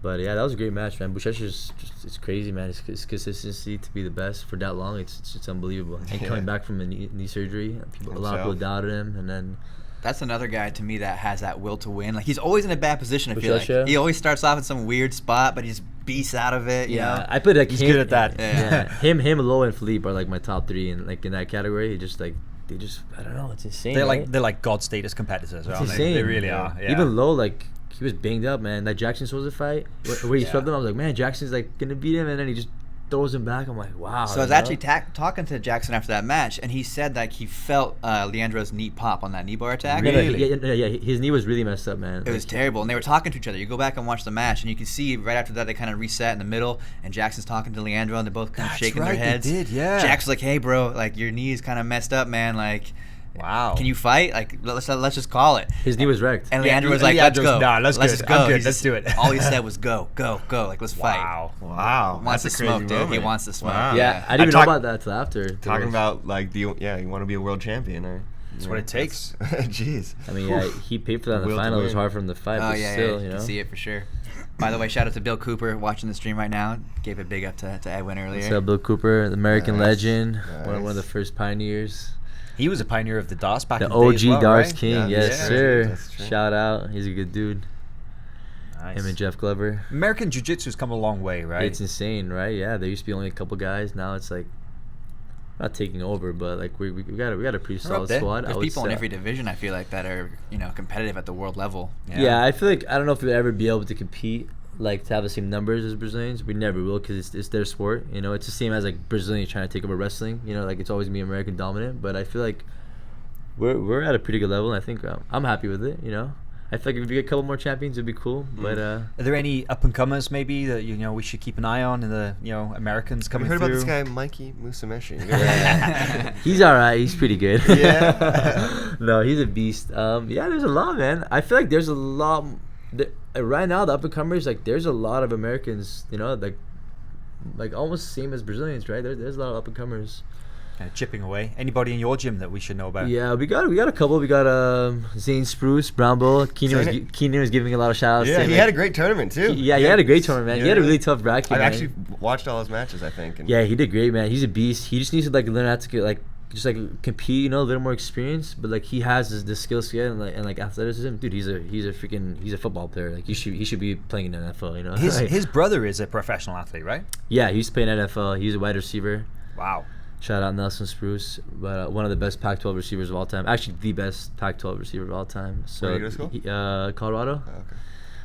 B: But yeah, that was a great match, man. Bushesha's it's crazy, man. His consistency to be the best for that long, it's unbelievable. And coming back from a knee surgery, a lot of people
C: Himself.
B: doubted him, and then
D: That's another guy to me that has that will to win. Like he's always in a bad position. I feel like
B: Bushesha?
D: he always starts off in some weird spot, but he just beats out of it. You know?
B: I put like
A: He's good at that.
B: Yeah, him, Low, and Philippe are like my top three, and like in that category, just like they just I don't know, it's insane.
A: They're
B: right?
A: like god status competitors,
B: It's
A: aren't they?
B: insane.
A: They really are. Yeah.
B: Even Low, like he was banged up, man. That Jackson Souza fight, where he swept him, I was like, man, Jackson's like gonna beat him, and then he just throws him back. I'm like, wow.
D: So I was
B: you
D: actually
B: know?
D: talking to Jackson after that match, and he said that he felt Leandro's knee pop on that knee bar attack.
B: No,
A: Really?
B: yeah, his knee was really messed up, man.
D: It was terrible, and they were talking to each other. You go back and watch the match, and you can see right after that they kind of reset in the middle, and Jackson's talking to Leandro, and they're both kind of
A: That's
D: shaking
A: right,
D: their
A: they
D: heads.
A: did, yeah.
D: Jack's like, "Hey, bro, like your knee is kind of messed up, man. Like,
A: Wow.
D: can you fight? Like, let's just call it."
B: His knee was wrecked.
D: And
A: Yeah,
D: Leandro was like, "Let's
A: Leandro's,
D: go.
A: "Nah, let's
D: just
A: good.
D: go.
A: I'm good.
D: He's
A: Let's do it."
D: All he said was, "Go, go, go. Like, let's fight."
A: Wow.
C: Wow.
D: Wants
C: that's
D: to
C: a crazy
D: smoke, dude. He
C: moment.
D: wants to smoke.
C: Wow.
B: Yeah, I
C: I
B: didn't even
C: talk-
B: know about that till after.
C: Talking about like you want to be a world champion, or
A: That's what it takes.
C: Jeez.
B: I mean, yeah, he paid for that in the
C: Will to
B: final. It was
C: win.
B: hard for him to fight,
D: Oh
B: but
D: yeah,
B: still,
D: you
B: you know.
D: can see it for sure. By the way, shout out to Bill Cooper watching the stream right now. Gave a big up to Edwin earlier.
B: What's up, Bill Cooper, the American
C: Nice.
B: legend, one of the
C: Nice.
B: first pioneers,
A: He was a pioneer of the DOS back
B: the
A: in the day
B: OG
A: as well,
B: Darce
A: right?
B: King.
C: Yeah,
B: Yes,
C: that's
B: sir.
C: true, that's true.
B: Shout out, he's a good dude.
A: Nice.
B: Him and Jeff Glover.
A: American Jiu-Jitsu's come a long way, right?
B: It's insane, right? Yeah, there used to be only a couple guys. Now it's like not taking over, but like we got a pretty
A: up
B: solid
A: there.
B: squad.
D: There's
B: I would
D: people in
B: say.
D: every division, I feel like, that are, competitive at the world level.
B: Yeah, I feel like I don't know if we'll ever be able to compete, like to have the same numbers as Brazilians. We never will, because it's their sport. It's the same as like Brazilians trying to take over wrestling. Like it's always gonna be American dominant. But I feel like we're at a pretty good level, and I think I'm happy with it. I feel like if we get a couple more champions, it'd be cool. But
A: Are there any up and comers maybe that we should keep an eye on in the Americans
C: Have you
A: coming
C: heard
A: through?
C: about this guy, Mikey Musameshi?
B: he's all right. He's pretty good.
C: Yeah.
B: No, he's a beast. Yeah, there's a lot, man. I feel like there's a lot. Right now, the up and comers, like there's a lot of Americans. Like almost same as Brazilians, right? There's a lot of up and comers.
A: Chipping away. Anybody in your gym that we should know about?
B: Yeah, we got a couple. We got Zane Spruce, Brown Bull. Keenan was giving a lot of shout outs.
C: Yeah, he had a great tournament too.
B: He had a great tournament, man.
C: Yeah.
B: He had a really tough bracket.
C: I
B: man.
C: actually watched all his matches, I think. And
B: Yeah, he did great, man. He's a beast. He just needs to like learn how to get compete, a little more experience. But like he has the skill set and athleticism. Dude, he's a football player. Like he should be playing in the NFL.
A: His brother is a professional athlete, right?
B: Yeah, he's playing NFL. He's a wide receiver.
A: Wow.
B: Shout out Nelson Spruce, but one of the best Pac-12 receivers of all time. Actually, the best Pac-12 receiver of all time. So,
C: Where did you go to school?
B: Colorado.
C: Oh, okay.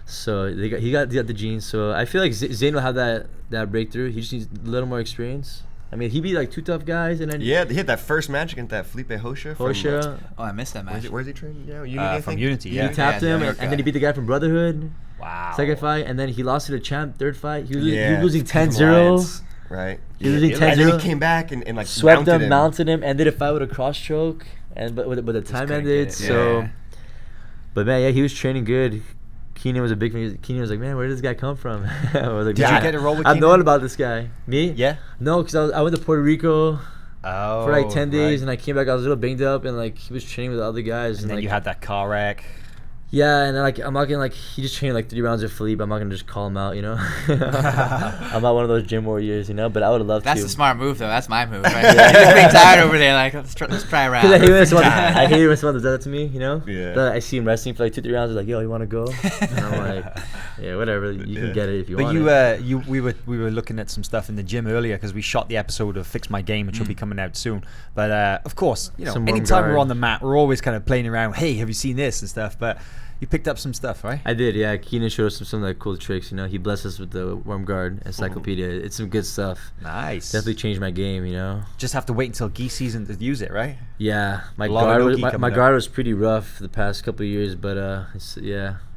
B: So he got the genes. So I feel like Zane will have that breakthrough. He just needs a little more experience. I mean, he beat like two tough guys, and then
C: Yeah, he had that first match against that Felipe Hosha.
B: Hosha.
D: Oh, I missed that match.
C: Where's he training? Yeah, Unity, I
A: From
C: think?
A: Unity,
B: He
A: yeah.
B: tapped
D: Yeah,
B: him,
D: New
B: and
D: York
B: then he beat the guy from Brotherhood.
A: Wow.
B: Second fight, and then he lost to the champ. Third fight, he was
C: Yeah,
B: losing
C: Stephen
B: 10-0.
C: Lyons, Right.
B: He was losing
C: And then
B: 10-0.
C: he came back and like
B: Swept him,
C: him.
B: mounted him, and did a fight with a cross choke, but the time
D: couldn't
B: ended.
D: get it.
B: So,
D: Yeah.
B: but man, yeah, he was training good. Keenan was a big fan. Keenan was like, man, where did this guy come from? I was like,
A: Did you
B: "Man,
A: get a roll with
B: I've
A: Keenan?"
B: known about this guy. Me?
A: Yeah.
B: No, because I went to Puerto Rico
A: Oh.
B: for like 10 days,
A: right.
B: and I came back. I was a little banged up, and like he was training with the other guys,
A: And then
B: like,
A: you had that car wreck.
B: yeah, and like I'm not gonna he just trained like 3 rounds with Philippe. I'm not gonna just call him out, I'm not one of those gym warriors, but I would have loved
D: That's
B: to.
D: a smart move, though. That's my move, right? You look pretty tired over there. Like, let's try a round.
B: Because I hate when someone does that to me,
C: Yeah.
B: But I see him wrestling for like 2-3 rounds. They're like, yo, you want to go? And I'm like, yeah, whatever. You can get it if you
A: But
B: want.
A: we were looking at some stuff in the gym earlier because we shot the episode of Fix My Game, which will be coming out soon. But of course,
B: Some warm
A: anytime we're
B: guard.
A: on the mat, we're always kind of playing around. Hey, have you seen this and stuff? But you picked up some stuff, right?
B: I did, yeah. Keenan showed us some like cool tricks. He blessed us with the worm guard encyclopedia. It's some good stuff.
A: Nice.
B: Definitely changed my game.
A: Just have to wait until gi season to use it, right?
B: Yeah, my
A: A lot of
B: guard
A: no
B: was
A: gi
B: my
A: coming up.
B: guard was pretty rough the past couple of years, but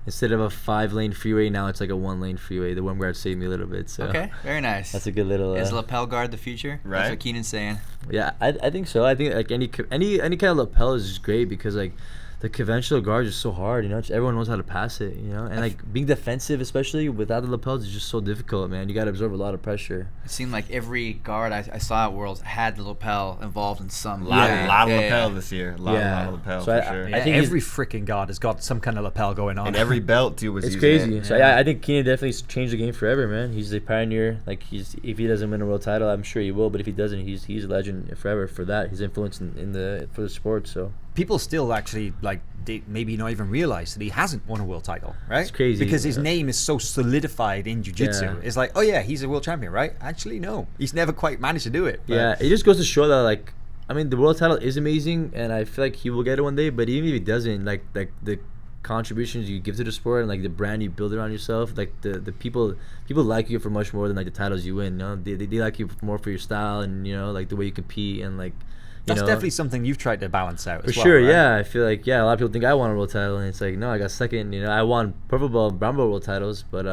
B: instead of a 5-lane freeway, now it's like a 1-lane freeway. The worm guard saved me a little bit. So
D: Okay, very nice.
B: that's a good little.
D: Is lapel guard the future?
C: Right.
D: That's what Keenan's saying.
B: Yeah, I think so. I think like any kind of lapel is just great because like the conventional guard is so hard. Just everyone knows how to pass it. And like being defensive, especially without the lapels, is just so difficult, man. You got to absorb a lot of pressure.
D: It seemed like every guard I saw at Worlds had the lapel involved in some
C: A lot,
D: way.
C: lot of
D: Yeah,
C: lapel
D: yeah.
C: this year. A lot of lapel
B: So
C: for sure.
B: I think
A: every freaking guard has got some kind of lapel going on.
C: And every belt too was
B: it's
C: using
B: crazy.
C: it.
B: So I think Keenan definitely changed the game forever, man. He's a pioneer. Like if he doesn't win a world title, I'm sure he will. But if he doesn't, he's a legend forever for that. His influence for the sport. So
A: people still actually they maybe not even realize that he hasn't won a world title, right?
B: It's crazy.
A: Because his name is so solidified in jiu-jitsu.
B: Yeah.
A: It's like, oh yeah, he's a world champion, right? Actually, no. He's never quite managed to do it. But
B: yeah, it just goes to show that the world title is amazing, and I feel like he will get it one day. But even if he doesn't, like the contributions you give to the sport and like the brand you build around yourself, like the people like you for much more than like the titles you win. They like you more for your style and like the way you compete and like.
A: That's definitely something you've tried to balance out
B: For
A: as well,
B: sure,
A: right?
B: yeah. I feel like a lot of people think I won a world title, and it's like no, I got second. I won purple belt, brown belt world titles, but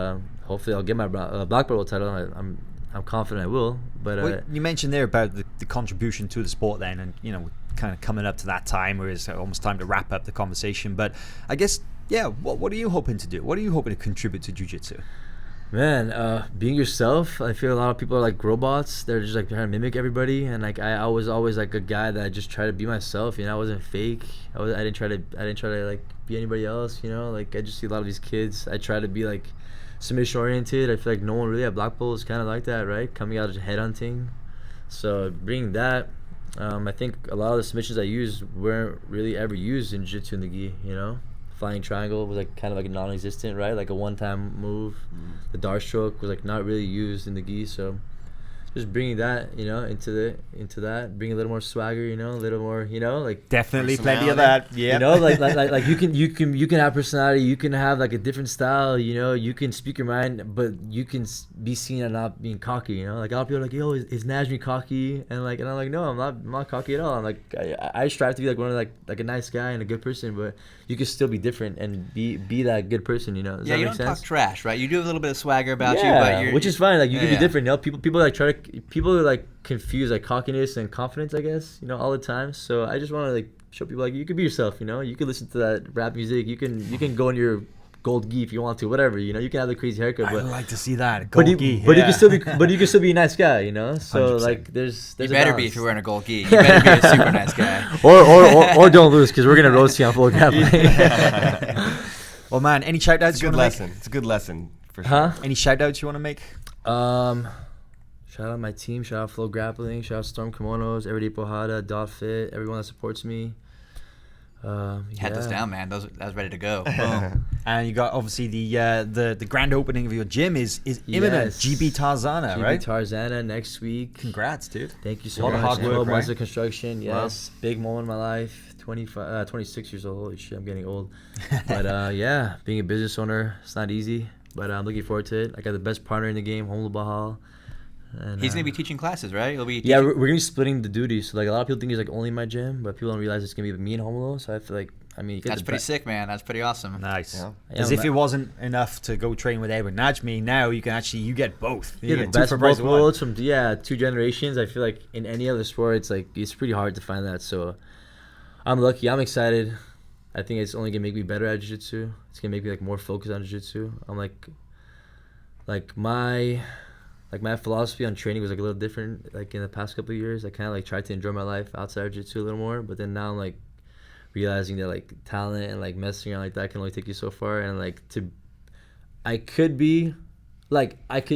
B: hopefully I'll get my black belt world title. I'm confident I will. But
A: Well, you mentioned there about the contribution to the sport then, and kind of coming up to that time where it's almost time to wrap up the conversation. But I guess, yeah, what are you hoping to do? What are you hoping to contribute to jiu-jitsu?
B: man, being yourself. I feel a lot of people are like robots. They're just like trying to mimic everybody, and like I was always like a guy that just tried to be myself. I wasn't fake. I didn't try to like be anybody else. Like I just see a lot of these kids. I try to be like submission oriented. I feel like no one really at Black Bull is kind of like that, right? Coming out of headhunting. So bringing that, I think a lot of the submissions I used weren't really ever used in jiu-jitsu in the gi. Flying triangle was like kind of like non-existent, right? Like a one-time move. The dart stroke was like not really used in the gi. So just bringing that, into that, bring a little more swagger, a little more, like
A: Definitely plenty of that. Yeah.
B: like you can have personality, you can have like a different style, you can speak your mind, but you can be seen as not being cocky, like a lot of people are like, yo, is Najmi cocky? And I'm like, no, I'm not cocky at all. I'm like, I strive to be like one of like a nice guy and a good person, but you can still be different and be that good person, Does that
D: you
B: make
D: don't
B: sense?
D: talk trash, right? You do have a little bit of swagger about you,
B: Yeah,
D: but you're,
B: which is fine. Like you can be
D: yeah.
B: different. People like people like confuse like cockiness and confidence, I guess, all the time. So I just want to like show people like you can be yourself. You can listen to that rap music. You can go in your gold gi if you want to, whatever. You can have the crazy haircut.
A: I
B: But
A: would like to see that.
B: but
A: Gold
B: you,
A: gi,
B: but
A: yeah.
B: you can still be a nice guy. So
A: 100%.
B: like there's
D: You
B: a
D: better be
B: balance.
D: if you're wearing a gold gi. You better be a super nice guy.
B: or don't lose because we're gonna roast you on FloGrappling.
A: Well, man, any shout outs
C: It's a
A: you
C: good
A: want to
C: lesson. It's a good lesson for sure.
B: Huh?
A: make? Any shout outs you want to make?
B: Shout out my team. Shout out FloGrappling. Shout out Storm Kimonos, Everyday Pohada, Dot Fit, everyone that supports me.
D: Had those down, man. I was ready to go.
A: Boom. And you got obviously the grand opening of your gym is imminent.
B: Yes.
A: GB Tarzana,
B: GB
A: right?
B: Tarzana next week.
A: Congrats, dude.
B: Thank you so
A: A lot
B: much.
A: of hard work,
B: 12 months
A: right?
B: of construction.
A: Wow.
B: Yes. Big moment in my life. 26 years old. Holy shit, I'm getting old. But yeah, being a business owner, it's not easy. But I'm looking forward to it. I got the best partner in the game, Homla Bahal. And,
D: He's gonna be teaching classes, right? He'll be
B: yeah,
D: teaching-
B: we're gonna be splitting the duties. So like a lot of people think he's like only my gym, but people don't realize it's gonna be me and Homolo. So I feel like you get
D: That's
B: the
D: pretty sick, man. That's pretty awesome.
A: Nice.
C: Yeah.
A: As
B: Yeah,
A: if it wasn't enough to go train with Edwin Najmi, now you get both.
B: Yeah, the
A: get two
B: best
A: for
B: of
A: price
B: both
A: of one.
B: worlds from 2 generations. I feel like in any other sport, it's pretty hard to find that. So I'm lucky. I'm excited. I think it's only gonna make me better at jiu-jitsu. It's gonna make me like more focused on jiu-jitsu. I'm like my philosophy on training was like a little different. Like in the past couple of years, I kind of like tried to enjoy my life outside of jiu-jitsu a little more. But then now I'm like realizing that like talent and like messing around like that can only take you so far. And like I could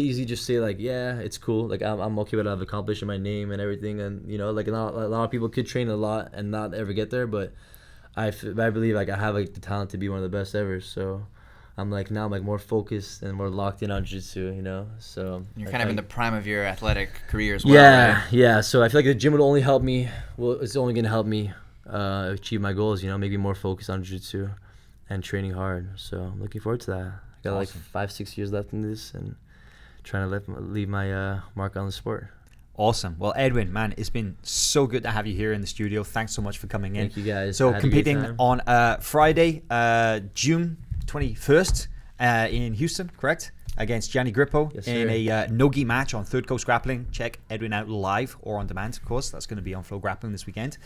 B: easily just say like, yeah, it's cool. Like I'm okay with what I've accomplished in my name and everything. And like a lot of people could train a lot and not ever get there. But I believe like I have like the talent to be one of the best ever. So I'm like now I'm like more focused and more locked in on jiu-jitsu, So
D: You're
B: I-
D: kind of
B: I-
D: in the prime of your athletic career as well.
B: yeah,
D: Right?
B: yeah. So I feel like the gym would only help me. Well, it's only gonna help me achieve my goals. Make me more focused on jiu-jitsu and training hard. So I'm looking forward to that. I got like 5-6 years left in this and trying to leave my mark on the sport.
A: Awesome. Well, Edwin, man, it's been so good to have you here in the studio. Thanks so much for coming in.
B: Thank you guys.
A: So
B: I had a great
A: competing
B: time.
A: on Friday, June 21st in Houston, correct? Against Gianni Grippo
B: Yes,
A: in
B: sir.
A: a no-gi match on Third Coast Grappling. Check Edwin out live or on demand, of course. That's going to be on FloGrappling this weekend.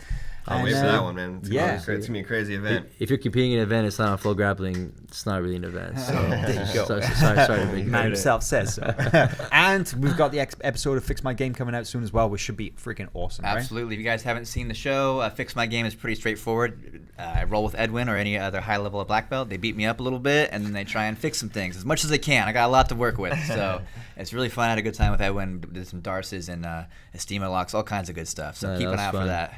C: I'll wait for that one, man. It's
A: yeah.
C: gonna be it's gonna be a crazy event.
B: If you're competing in an event, it's not on FloGrappling. It's not really an event. So
A: There you go.
B: Sorry to make
A: Man
B: it.
A: himself says so. And we've got the episode of Fix My Game coming out soon as well, which should be freaking awesome, right?
D: Absolutely. If you guys haven't seen the show, Fix My Game is pretty straightforward. I roll with Edwin or any other high level of black belt. They beat me up a little bit, and then they try and fix some things as much as they can. I got a lot to work with, so it's really fun. I had a good time with Edwin. Did some darces and Estima locks, all kinds of good stuff. So
B: No,
D: keep
B: that
D: an
B: was
D: eye out for
B: fun.
D: that.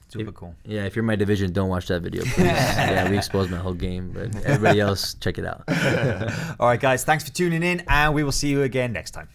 A: Super cool.
B: Yeah, if you're in my division, don't watch that video, please. Yeah, we exposed my whole game, but everybody else, check it out.
A: All right, guys, thanks for tuning in, and we will see you again next time.